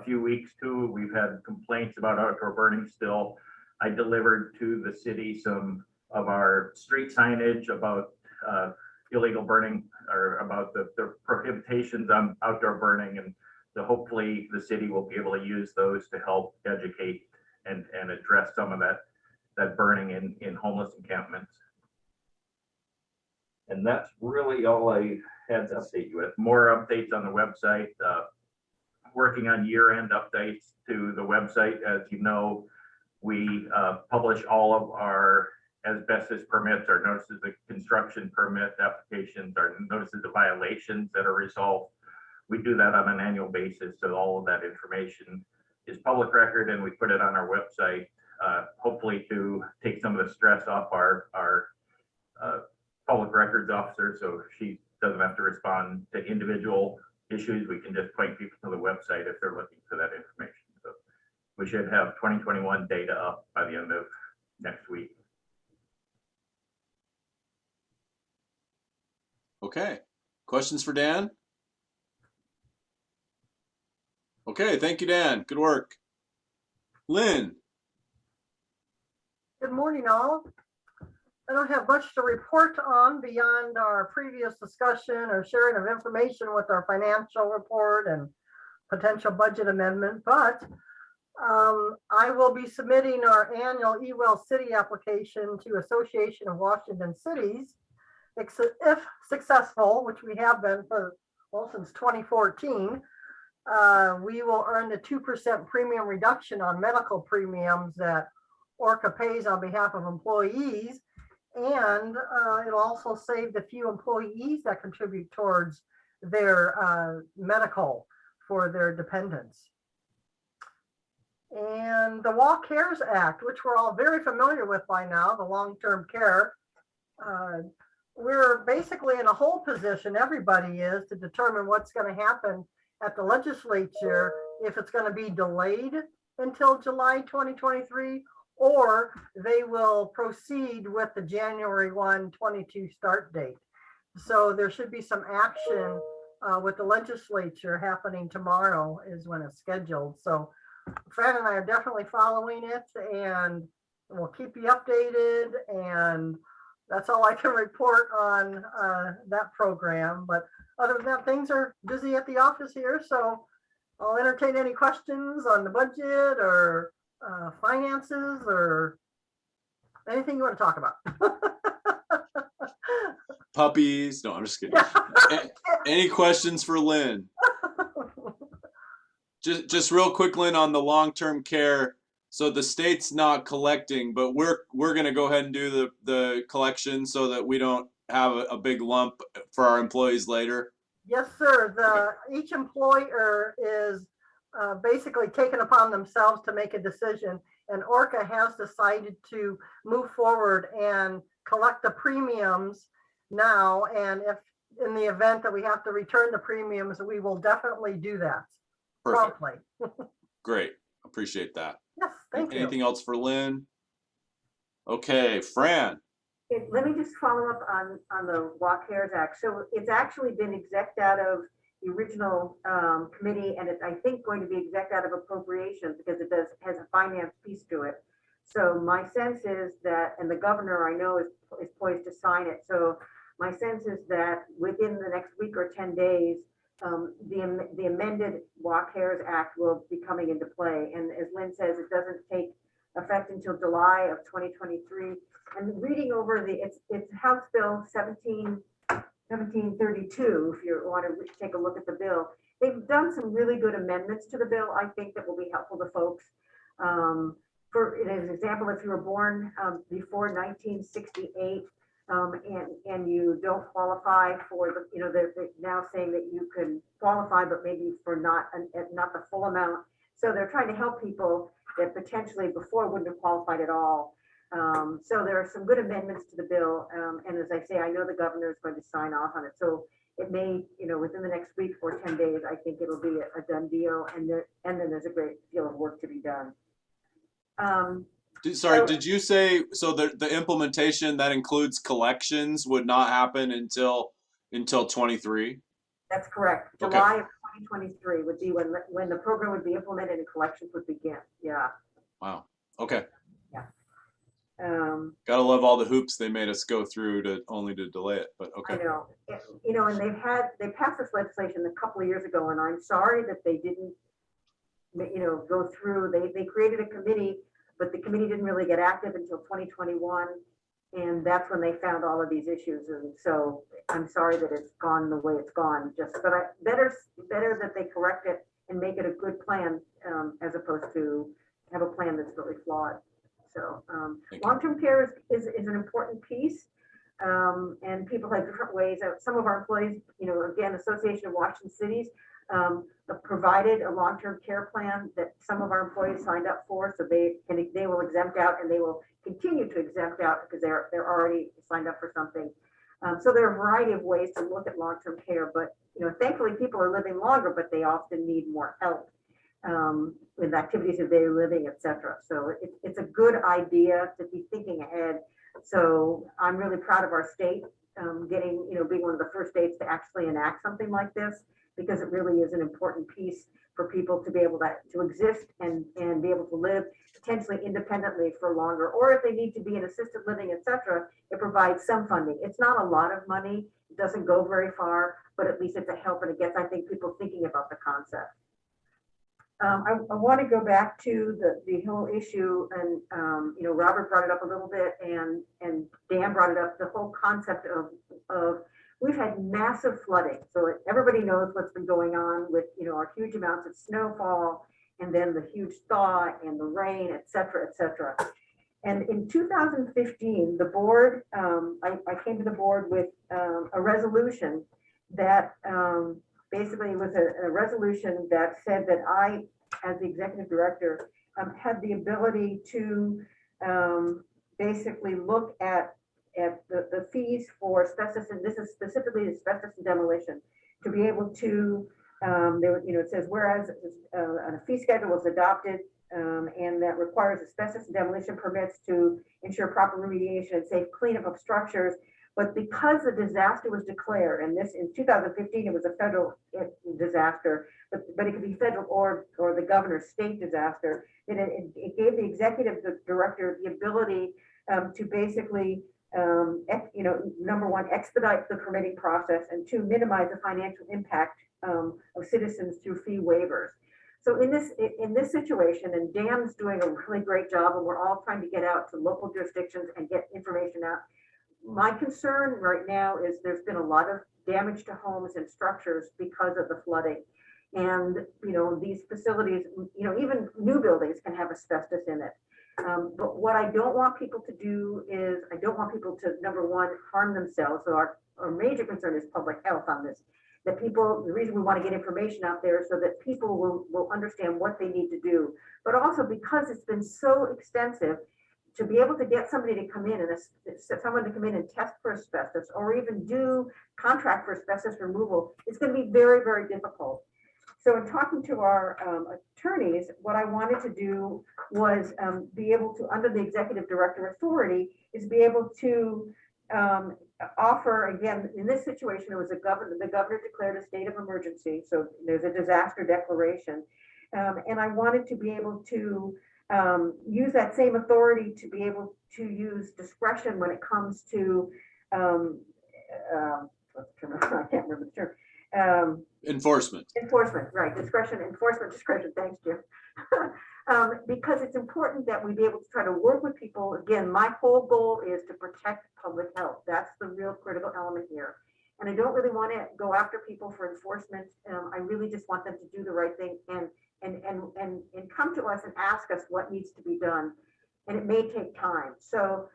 few weeks too. We've had complaints about outdoor burning still. I delivered to the city some of our street signage about illegal burning, or about the prohibitions on outdoor burning, and so hopefully the city will be able to use those to help educate and address some of that burning in homeless encampments. And that's really all I had to update you with. More updates on the website. Working on year-end updates to the website. As you know, we publish all of our asbestos permits, our notices of construction permit applications, our notices of violations that are resolved. We do that on an annual basis, so all of that information is public record, and we put it on our website, hopefully to take some of the stress off our public records officer, so she doesn't have to respond to individual issues. We can just point people to the website if they're looking for that information. So we should have 2021 data up by the end of next week. Okay, questions for Dan? Okay, thank you, Dan. Good work. Lynn. Good morning, all. I don't have much to report on beyond our previous discussion or sharing of information with our financial report and potential budget amendment, but I will be submitting our annual eWell City application to Association of Washington Cities. If successful, which we have been for, well, since 2014, we will earn the 2% premium reduction on medical premiums that ORCAA pays on behalf of employees. And it'll also save the few employees that contribute towards their medical for their dependents. And the Walk Cares Act, which we're all very familiar with by now, the long-term care, we're basically in a whole position, everybody is, to determine what's going to happen at the legislature, if it's going to be delayed until July 2023, or they will proceed with the January 1, 22 start date. So there should be some action with the legislature happening tomorrow is when it's scheduled. So Fran and I are definitely following it, and we'll keep you updated, and that's all I can report on that program. But other than that, things are busy at the office here, so I'll entertain any questions on the budget or finances or anything you want to talk about. Puppies. No, I'm just kidding. Any questions for Lynn? Just real quick, Lynn, on the long-term care. So the state's not collecting, but we're going to go ahead and do the collection so that we don't have a big lump for our employees later. Yes, sir. Each employer is basically taken upon themselves to make a decision, and ORCAA has decided to move forward and collect the premiums now. And if in the event that we have to return the premiums, we will definitely do that promptly. Great. Appreciate that. Yes, thank you. Anything else for Lynn? Okay, Fran. Let me just follow up on the Walk Cares Act. So it's actually been exec out of the original committee, and it's, I think, going to be exec out of appropriations because it has a finance piece to it. So my sense is that, and the governor I know is poised to sign it. So my sense is that within the next week or 10 days, the amended Walk Cares Act will be coming into play. And as Lynn says, it doesn't take effect until July of 2023. And reading over it's House Bill 1732, if you want to take a look at the bill. They've done some really good amendments to the bill, I think, that will be helpful to folks. For an example, if you were born before 1968, and you don't qualify for the, you know, they're now saying that you can qualify, but maybe for not the full amount. So they're trying to help people that potentially before wouldn't have qualified at all. So there are some good amendments to the bill. And as I say, I know the governor is going to sign off on it. So it may, you know, within the next week or 10 days, I think it'll be a done deal. And then there's a great deal of work to be done. Sorry, did you say, so the implementation that includes collections would not happen until 23? That's correct. Okay. July of 2023 would be when the program would be implemented and collections would begin. Yeah. Wow. Okay. Yeah. Gotta love all the hoops they made us go through to delay it, but okay. I know. You know, and they passed this legislation a couple of years ago, and I'm sorry that they didn't, you know, go through. They created a committee, but the committee didn't really get active until 2021, and that's when they found all of these issues. And so I'm sorry that it's gone the way it's gone. But better that they correct it and make it a good plan, as opposed to have a plan that's really flawed. So long-term care is an important piece, and people have different ways. Some of our employees, you know, again, Association of Washington Cities, provided a long-term care plan that some of our employees signed up for, so they will exempt out, and they will continue to exempt out because they're already signed up for something. So there are a variety of ways to look at long-term care, but you know, thankfully people are living longer, but they often need more help with activities of daily living, etc. So it's a good idea to be thinking ahead. So I'm really proud of our state getting, you know, being one of the first states to actually enact something like this, because it really is an important piece for people to be able to exist and be able to live potentially independently for longer, or if they need to be in assisted living, etc. It provides some funding. It's not a lot of money. It doesn't go very far, but at least it's a help, and it gets, I think, people thinking about the concept. I want to go back to the whole issue, and you know, Robert brought it up a little bit, and Dan brought it up, the whole concept of we've had massive flooding. So everybody knows what's been going on with, you know, our huge amounts of snowfall, and then the huge thaw and the rain, et cetera, et cetera. And in 2015, the board, I came to the board with a resolution that basically was a resolution that said that I, as the executive director, had the ability to basically look at the fees for asbestos, and this is specifically asbestos and demolition, to be able to, you know, it says, whereas a fee schedule was adopted and that requires asbestos and demolition permits to ensure proper remediation and safe cleanup of structures. But because the disaster was declared, and this in 2015, it was a federal disaster, but it could be federal or the governor's state disaster, then it gave the executive director the ability to basically, you know, number one, expedite the permitting process, and two, minimize the financial impact of citizens through fee waivers. So in this situation, and Dan's doing a really great job, and we're all trying to get out to local jurisdictions and get information out. My concern right now is there's been a lot of damage to homes and structures because of the flooding. And, you know, these facilities, you know, even new buildings can have asbestos in it. But what I don't want people to do is, I don't want people to, number one, harm themselves. So our major concern is public health on this. That people, the reason we want to get information out there is so that people will understand what they need to do. But also because it's been so extensive, to be able to get somebody to come in and someone to come in and test for asbestos, or even do contract for asbestos removal, it's going to be very, very difficult. So in talking to our attorneys, what I wanted to do was be able to, under the executive director authority, is be able to offer, again, in this situation, it was the governor declared a state of emergency. So there's a disaster declaration. And I wanted to be able to use that same authority to be able to use discretion when it comes to, what's the term? I can't remember the term. Enforcement. Enforcement, right. Discretion, enforcement, discretion. Thanks, Jim. Because it's important that we be able to try to work with people. Again, my whole goal is to protect public health. That's the real critical element here. And I don't really want to go after people for enforcement. I really just want them to do the right thing and come to us and ask us what needs to be done. And it may take time. So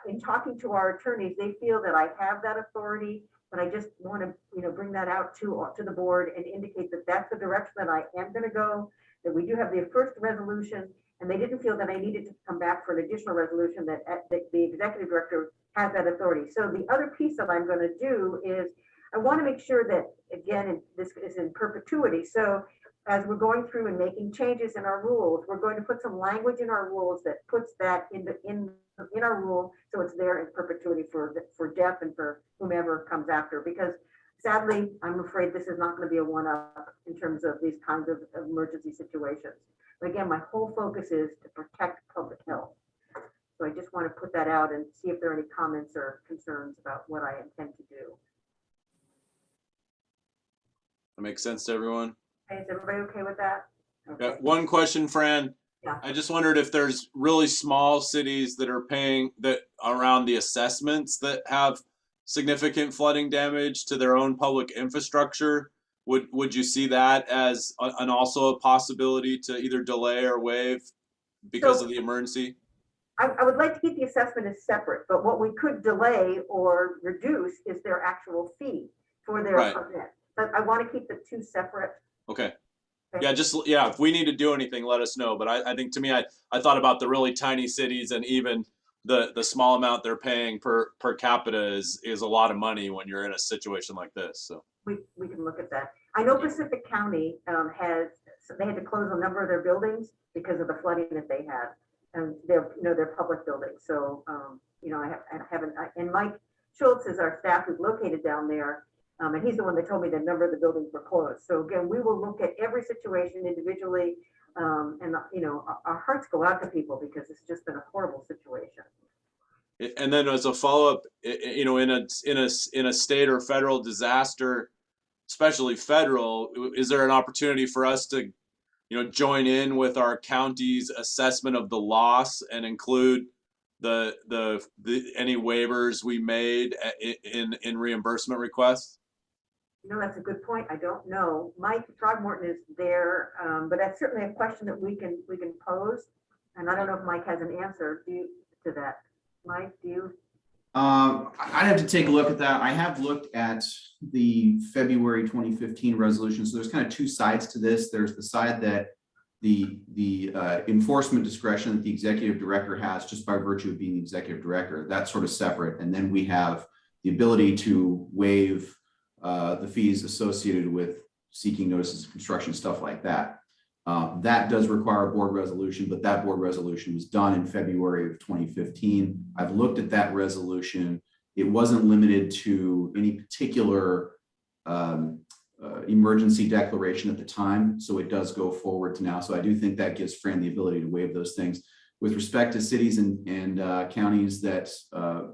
In talking to our attorneys, they feel that I have that authority, but I just want to, bring that out to the board and indicate that that's the direction that I am going to go, that we do have the first resolution, and they didn't feel that I needed to come back for an additional resolution, that the executive director has that authority. So the other piece that I'm going to do is I want to make sure that, again, this is in perpetuity. So as we're going through and making changes in our rules, we're going to put some language in our rules that puts that in our rule, so it's there in perpetuity for Jeff and for whomever comes after. Because sadly, I'm afraid this is not going to be a one-up in terms of these kinds of emergency situations. But again, my whole focus is to protect public health. So I just want to put that out and see if there are any comments or concerns about what I intend to do. That makes sense to everyone. Okay, is everybody okay with that? Okay. Got one question, Fran. Yeah. I just wondered if there's really small cities that are paying that around the assessments that have significant flooding damage to their own public infrastructure. Would you see that as an also a possibility to either delay or waive because of the emergency? I would like to keep the assessment as separate, but what we could delay or reduce is their actual fee for their permit. But I want to keep the two separate. Okay. Yeah, if we need to do anything, let us know. But I think, to me, I thought about the really tiny cities, and even the small amount they're paying per capita is a lot of money when you're in a situation like this. So we can look at that. I know Pacific County they had to close a number of their buildings because of the flooding that they had, and they're public buildings. So and Mike Schultz is our staff who's located down there. And he's the one that told me the number of the buildings were closed. So again, we will look at every situation individually, and our hearts go out to people because it's just been a horrible situation. And then as a follow-up, in a state or federal disaster, especially federal, is there an opportunity for us to, join in with our county's assessment of the loss and include the any waivers we made in reimbursement requests? That's a good point. I don't know. Mike Throgmorton is there, but that's certainly a question that we can pose. And I don't know if Mike has an answer to that. Mike, do you? I'd have to take a look at that. I have looked at the February 2015 resolution. So there's kind of two sides to this. There's the side that the enforcement discretion that the executive director has just by virtue of being the executive director. That's sort of separate. And then we have the ability to waive the fees associated with seeking notices of construction, stuff like that. That does require a board resolution, but that board resolution was done in February of 2015. I've looked at that resolution. It wasn't limited to any particular emergency declaration at the time, so it does go forward to now. So I do think that gives Fran the ability to waive those things. With respect to cities and counties that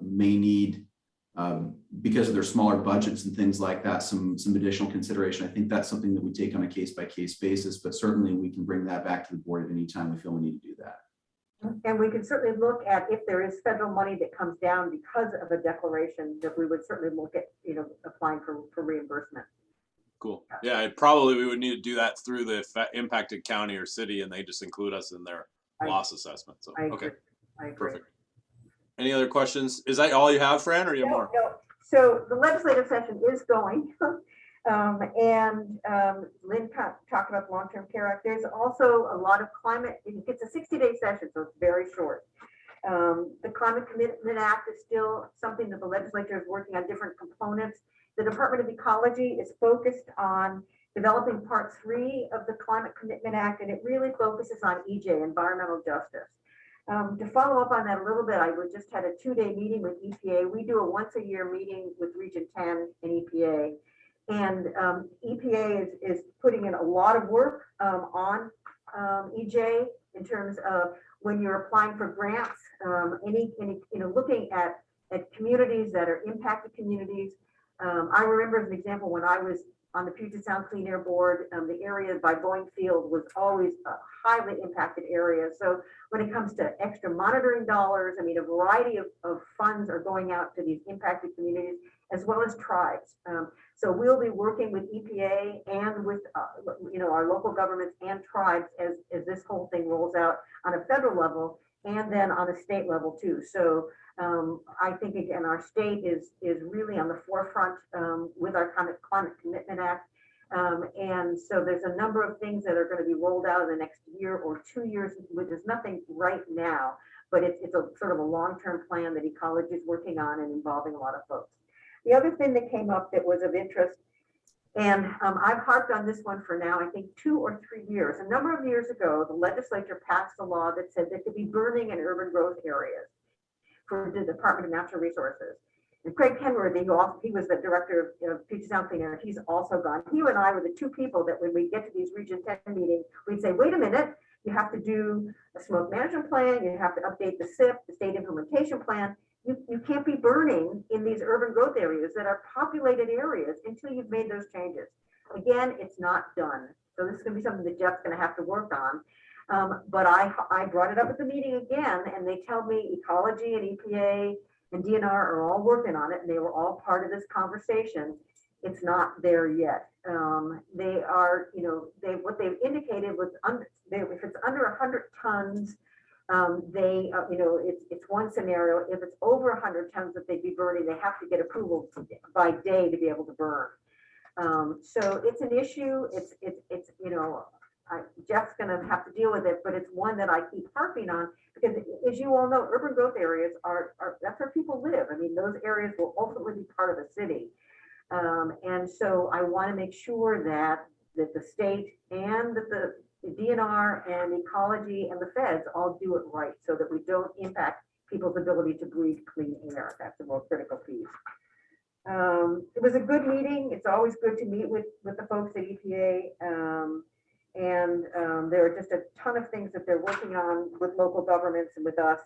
may need, because of their smaller budgets and things like that, some additional consideration. I think that's something that we take on a case-by-case basis, but certainly we can bring that back to the board at any time we feel we need to do that. And we can certainly look at if there is federal money that comes down because of a declaration, that we would certainly look at, applying for reimbursement. Cool. Yeah, we would need to do that through the impacted county or city, and they just include us in their loss assessment. So, okay. I agree. Perfect. Any other questions? Is that all you have, Fran, or you have more? No. So the legislative session is going, Lynn talked about the Long-Term Care Act. There's also a lot of climate. It's a 60-day session, so it's very short. The Climate Commitment Act is still something that the legislature is working on different components. The Department of Ecology is focused on developing Part 3 of the Climate Commitment Act, and it really focuses on EJ, environmental justice. To follow up on that a little bit, I just had a 2-day meeting with EPA. We do a once-a-year meeting with Region 10 and EPA. And EPA is putting in a lot of work on EJ in terms of when you're applying for grants, looking at communities that are impacted communities. I remember as an example, when I was on the Puget Sound Clean Air Board, the area by Boeing Field was always a highly impacted area. So when it comes to extra monitoring dollars, a variety of funds are going out to these impacted communities as well as tribes. So we'll be working with EPA and with our local governments and tribes as this whole thing rolls out on a federal level. and then on a state level too. So I think again, our state is really on the forefront with our Climate Commitment Act. And so there's a number of things that are going to be rolled out in the next year or 2 years, which is nothing right now, but it's a sort of a long-term plan that ecology is working on and involving a lot of folks. The other thing that came up that was of interest, and I've harped on this one for now, I think 2 or 3 years. A number of years ago, the legislature passed a law that said there could be burning in urban growth areas for the Department of Natural Resources. And Craig Kenworthy, he was the director of Puget Sound Clean Air, he's also gone. He and I were the 2 people that when we get to these Region 10 meetings, we'd say, wait a minute, you have to do a smoke management plan, you have to update the SIP, the state implementation plan. You can't be burning in these urban growth areas that are populated areas until you've made those changes. Again, it's not done. So this is going to be something that Jeff's going to have to work on. But I brought it up at the meeting again, and they tell me ecology and EPA and DNR are all working on it, and they were all part of this conversation. It's not there yet. They are, what they've indicated was if it's under 100 tons, it's one scenario. If it's over 100 tons that they'd be burning, they have to get approval by day to be able to burn. So it's an issue. Jeff's going to have to deal with it, but it's one that I keep harping on because, as you all know, urban growth areas that's where people live. I mean, those areas will ultimately be part of the city. And so I want to make sure that the state and that the DNR and ecology and the feds all do it right so that we don't impact people's ability to breathe clean air. That's the most critical piece. It was a good meeting. It's always good to meet with the folks at EPA. And there are just a ton of things that they're working on with local governments and with us.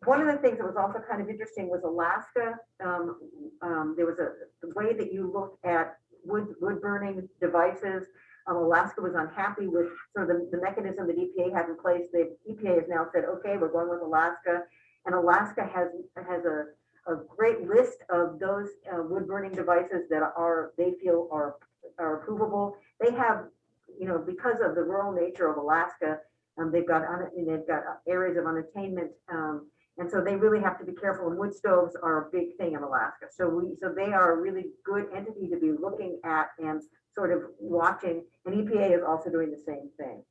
One of the things that was also kind of interesting was Alaska. There was the way that you look at wood burning devices. Alaska was unhappy with sort of the mechanism that EPA had in place. The EPA has now said, okay, we're going with Alaska. And Alaska has a great list of those wood burning devices that they feel are approvable. They have, because of the rural nature of Alaska, they've got areas of unattainment, and so they really have to be careful. And wood stoves are a big thing in Alaska. So they are a really good entity to be looking at and sort of watching. And EPA is also doing the same thing.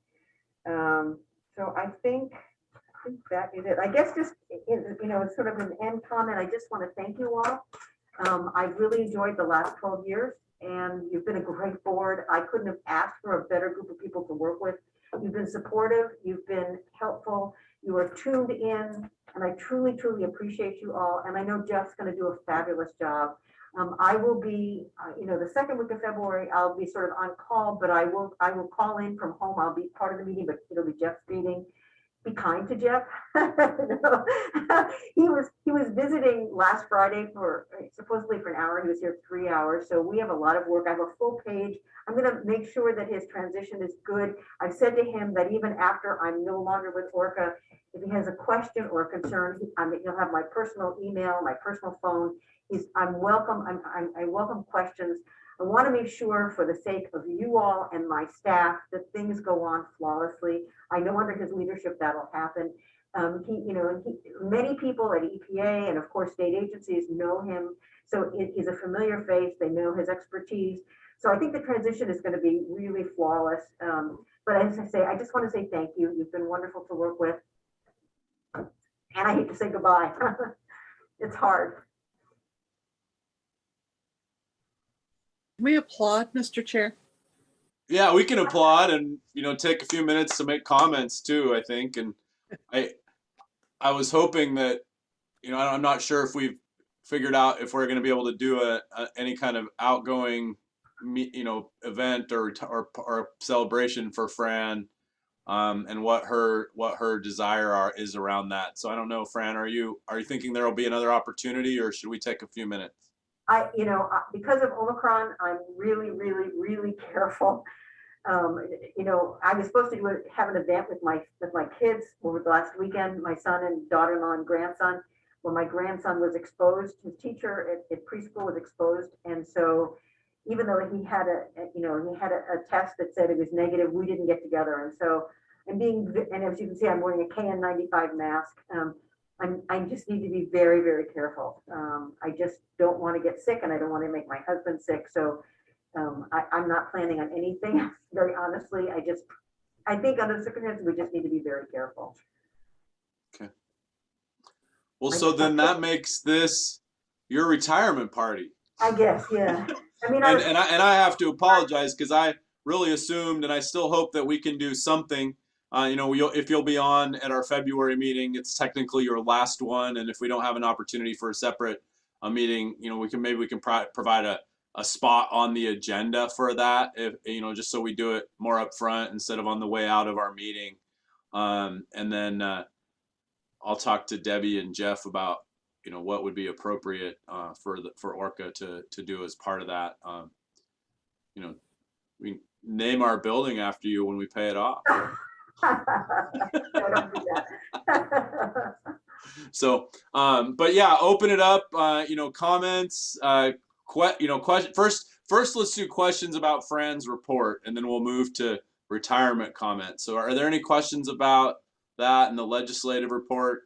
So I think that is it. I guess just it's sort of an end comment. I just want to thank you all. I've really enjoyed the last 12 years. And you've been a great board. I couldn't have asked for a better group of people to work with. You've been supportive. You've been helpful. You are tuned in. And I truly, truly appreciate you all. And I know Jeff's going to do a fabulous job. I will be, the second week of February, I'll be sort of on call, but I will call in from home. I'll be part of the meeting, but it'll be Jeff's meeting. Be kind to Jeff. He was visiting last Friday supposedly for an hour. He was here 3 hours. So we have a lot of work. I have a full page. I'm going to make sure that his transition is good. I've said to him that even after I'm no longer with ORCAA, if he has a question or a concern, he'll have my personal email, my personal phone. I'm welcome. I welcome questions. I want to make sure, for the sake of you all and my staff, that things go on flawlessly. I know under his leadership that'll happen. Many people at EPA and of course state agencies know him, so he's a familiar face. They know his expertise. So I think the transition is going to be really flawless. But as I say, I just want to say thank you. You've been wonderful to work with, and I hate to say goodbye. It's hard. Can we applaud, Mr. Chair? Yeah, we can applaud and take a few minutes to make comments too, I think. And I was hoping that I'm not sure if we've figured out if we're going to be able to do any kind of outgoing event or celebration for Fran, and what her desire is around that. So I don't know, Fran, are you thinking there will be another opportunity, or should we take a few minutes? Because of Omicron, I'm really, really, really careful. I was supposed to have an event with my kids over the last weekend, my son and daughter-in-law and grandson. When my grandson was exposed, his teacher at preschool was exposed, and so even though he had a test that said it was negative, we didn't get together, and so and as you can see, I'm wearing a KN95 mask. I just need to be very, very careful. I just don't want to get sick, and I don't want to make my husband sick. So I'm not planning on anything, very honestly. I think under the circumstances, we just need to be very careful. Okay. Well, so then that makes this your retirement party. I guess, yeah. I mean, and I have to apologize because I really assumed, and I still hope that we can do something. If you'll be on at our February meeting, it's technically your last one, and if we don't have an opportunity for a separate meeting, we can provide a spot on the agenda for that, if just so we do it more up front instead of on the way out of our meeting. And then I'll talk to Debbie and Jeff about what would be appropriate for ORCAA to do as part of that. We name our building after you when we pay it off. Don't do that. So, but yeah, open it up. Comments. Question. First, let's do questions about Fran's report, and then we'll move to retirement comments. So, are there any questions about that and the legislative report?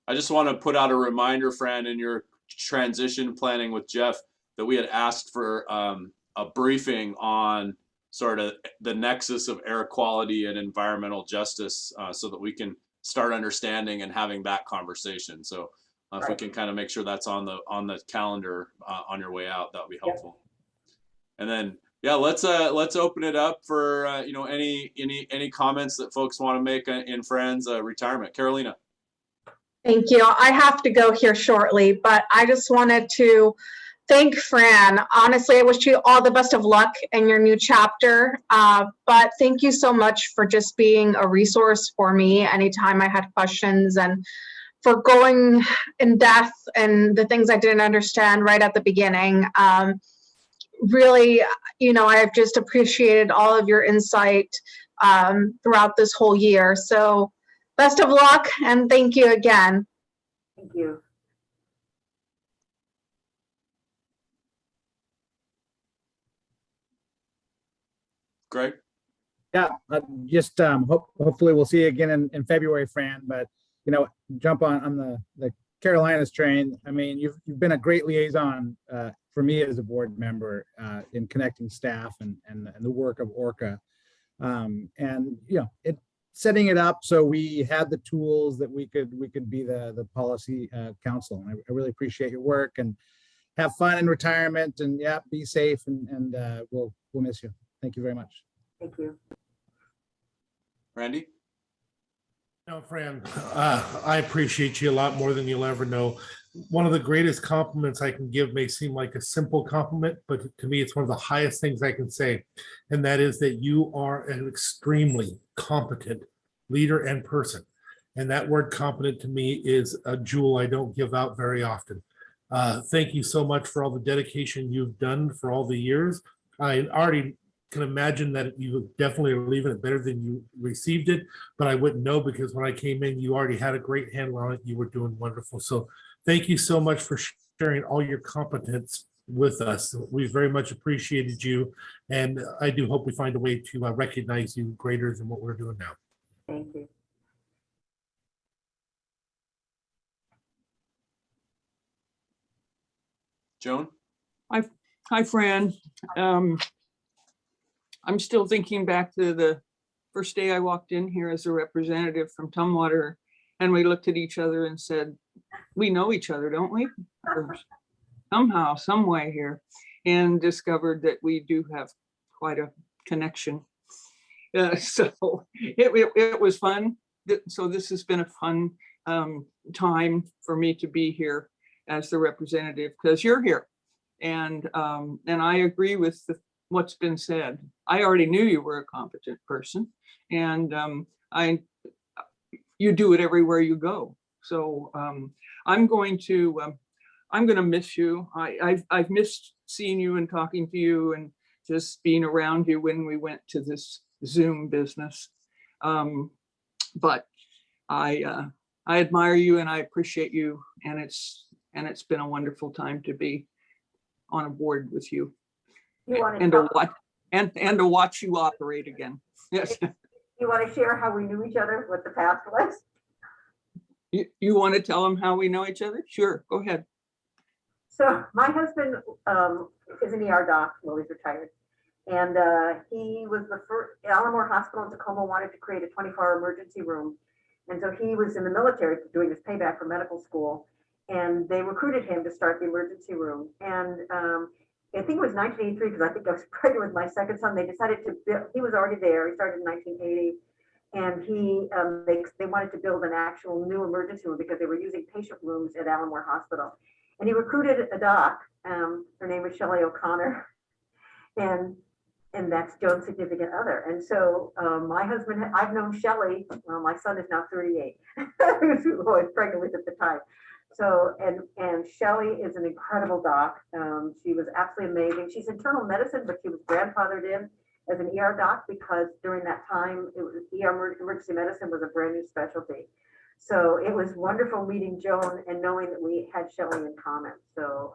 I just want to put out a reminder, Fran, in your transition planning with Jeff, that we had asked for a briefing on sort of the nexus of air quality and environmental justice, so that we can start understanding and having that conversation. So if we can kind of make sure that's on the calendar on your way out, that would be helpful. And then yeah, let's open it up for any comments that folks want to make in Fran's retirement. Carolina. Thank you. I have to go here shortly, but I just wanted to thank Fran. Honestly, I wish you all the best of luck in your new chapter. But thank you so much for just being a resource for me anytime I had questions, and for going in depth and the things I didn't understand right at the beginning. Really, I've just appreciated all of your insight throughout this whole year. So best of luck, and thank you again. Thank you. Greg? Yeah, just hopefully we'll see you again in February, Fran. But jump on the Carolinas train. I mean, you've been a great liaison for me as a board member in connecting staff and the work of ORCAA. And setting it up so we had the tools that we could be the policy council. And I really appreciate your work, and have fun in retirement, and yeah, be safe, and we'll miss you. Thank you very much. Thank you. Randy? No, Fran, I appreciate you a lot more than you'll ever know. One of the greatest compliments I can give may seem like a simple compliment, but to me, it's one of the highest things I can say. And that is that you are an extremely competent leader and person. And that word competent to me is a jewel I don't give out very often. Thank you so much for all the dedication you've done for all the years. I already can imagine that you definitely are leaving it better than you received it, but I wouldn't know, because when I came in, you already had a great handle on it. You were doing wonderful. So thank you so much for sharing all your competence with us. We very much appreciated you, and I do hope we find a way to recognize you greater than what we're doing now. Thank you. Joan? Hi, Fran. I'm still thinking back to the first day I walked in here as a representative from Tumwater, and we looked at each other and said, we know each other, don't we? Or somehow, some way here, and discovered that we do have quite a connection. So it was fun. So this has been a fun time for me to be here as the representative, because you're here. And I agree with what's been said. I already knew you were a competent person, and you do it everywhere you go. So I'm going to miss you. I've missed seeing you and talking to you and just being around you when we went to this Zoom business. But I admire you and I appreciate you, and it's been a wonderful time to be on a board with you. And to watch you operate again. Yes. You want to share how we knew each other, what the past was? You want to tell them how we know each other? Sure, go ahead. So my husband is an ER doc, well, he's retired. And he was the first, Alamo Hospital in Tacoma wanted to create a 24-hour emergency room. And so he was in the military doing his payback for medical school. And they recruited him to start the emergency room. And I think it was 1983, because I think I was pregnant with my second son. They decided to build, he was already there. He started in 1980. And they wanted to build an actual new emergency room because they were using patient rooms at Alamo Hospital. And he recruited a doc. Her name was Shelley O'Connor. And that's Joan's significant other. And so my husband, I've known Shelley, my son is now 38, who I was pregnant with at the time. So, and Shelley is an incredible doc. She was absolutely amazing. She's internal medicine, but she was grandfathered in as an ER doc because during that time, it was emergency medicine was a brand new specialty. So it was wonderful meeting Joan and knowing that we had Shelley in common. So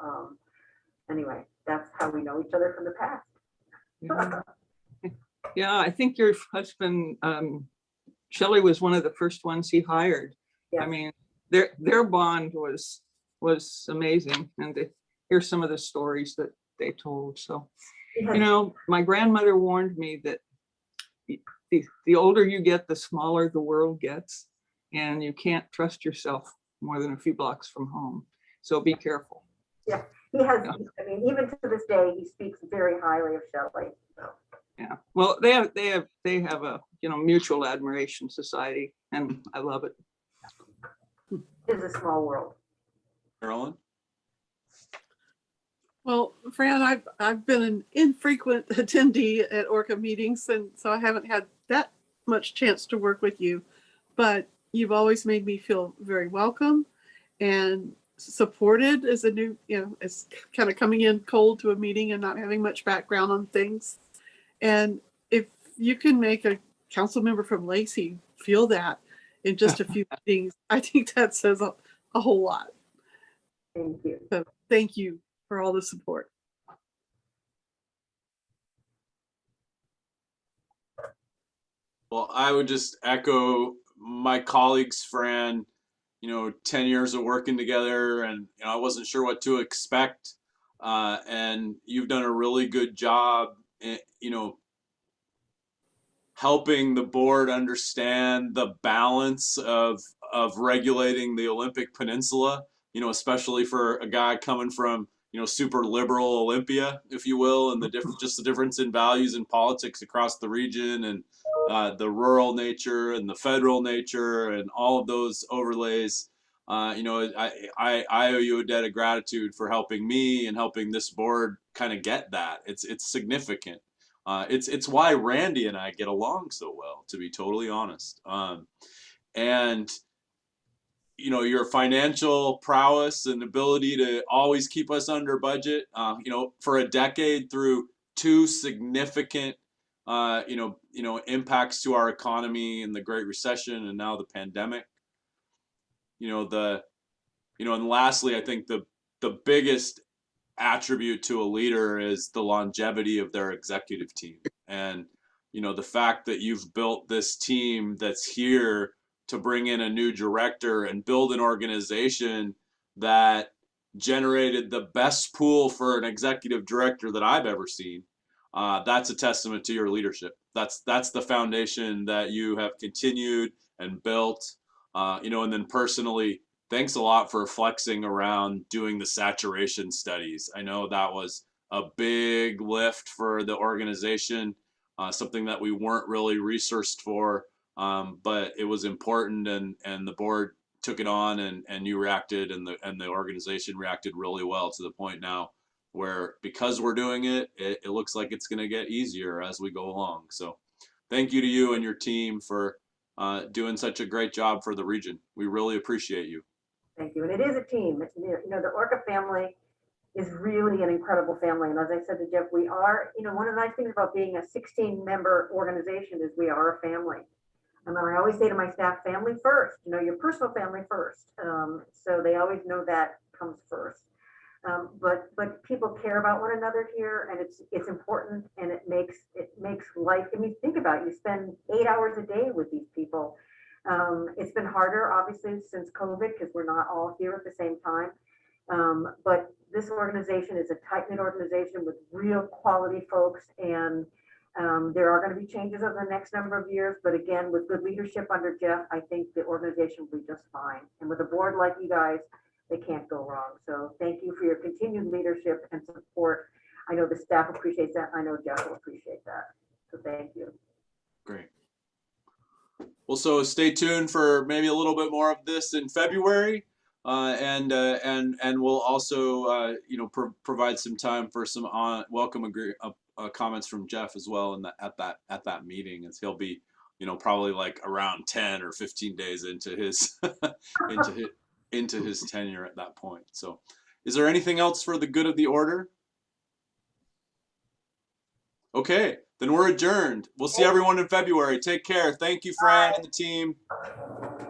anyway, that's how we know each other from the past. Yeah, I think your husband, Shelley, was one of the first ones he hired. Yeah. I mean, their bond was amazing, and to hear some of the stories that they told. So, you know, my grandmother warned me that the older you get, the smaller the world gets, and you can't trust yourself more than a few blocks from home. So be careful. Yeah, he has. I mean, even to this day, he speaks very highly of Shelley. So. Yeah. Well, they have a mutual admiration society, and I love it. It's a small world. Carolyn? Well, Fran, I've been an infrequent attendee at ORCAA meetings, and so I haven't had that much chance to work with you, but you've always made me feel very welcome and supported as a new, as kind of coming in cold to a meeting and not having much background on things. And if you can make a council member from Lacey feel that in just a few meetings, I think that says a whole lot. Thank you. So thank you for all the support. Well, I would just echo my colleagues, Fran. 10 years of working together, and I wasn't sure what to expect. And you've done a really good job, helping the board understand the balance of regulating the Olympic Peninsula. Especially for a guy coming from super liberal Olympia, if you will, and just the difference in values and politics across the region, and the rural nature and the federal nature and all of those overlays. I owe you a debt of gratitude for helping me and helping this board kind of get that. It's significant. It's why Randy and I get along so well, to be totally honest. And your financial prowess and ability to always keep us under budget, for a decade through two significant, impacts to our economy and the Great Recession and now the pandemic. And lastly, I think the biggest attribute to a leader is the longevity of their executive team. And, the fact that you've built this team that's here to bring in a new director and build an organization that generated the best pool for an executive director that I've ever seen. That's a testament to your leadership. That's the foundation that you have continued and built. And then personally, thanks a lot for flexing around doing the saturation studies. I know that was a big lift for the organization, something that we weren't really resourced for, but it was important, and the board took it on, and you reacted, and the organization reacted really well, to the point now where, because we're doing it, it looks like it's going to get easier as we go along. So thank you to you and your team for doing such a great job for the region. We really appreciate you. Thank you. And it is a team. The ORCAA family is really an incredible family. And as I said to Jeff, we are, one of the nice things about being a 16-member organization is we are a family. And I always say to my staff, family first, your personal family first. So they always know that comes first. But people care about one another here, and it's important, and it makes life. I mean, think about it, you spend 8 hours a day with these people. It's been harder, obviously, since COVID, because we're not all here at the same time. But this organization is a tight-knit organization with real quality folks, and there are going to be changes over the next number of years. But again, with good leadership under Jeff, I think the organization will be just fine. And with a board like you guys, they can't go wrong. So thank you for your continued leadership and support. I know the staff appreciates that. I know Jeff will appreciate that. So thank you. Great. Well, so stay tuned for maybe a little bit more of this in February, and we'll also provide some time for some welcome comments from Jeff as well at that meeting, as he'll be probably like around 10 or 15 days into his into his tenure at that point. So, is there anything else for the good of the order? Okay, then we're adjourned. We'll see everyone in February. Take care. Thank you, Fran and the team.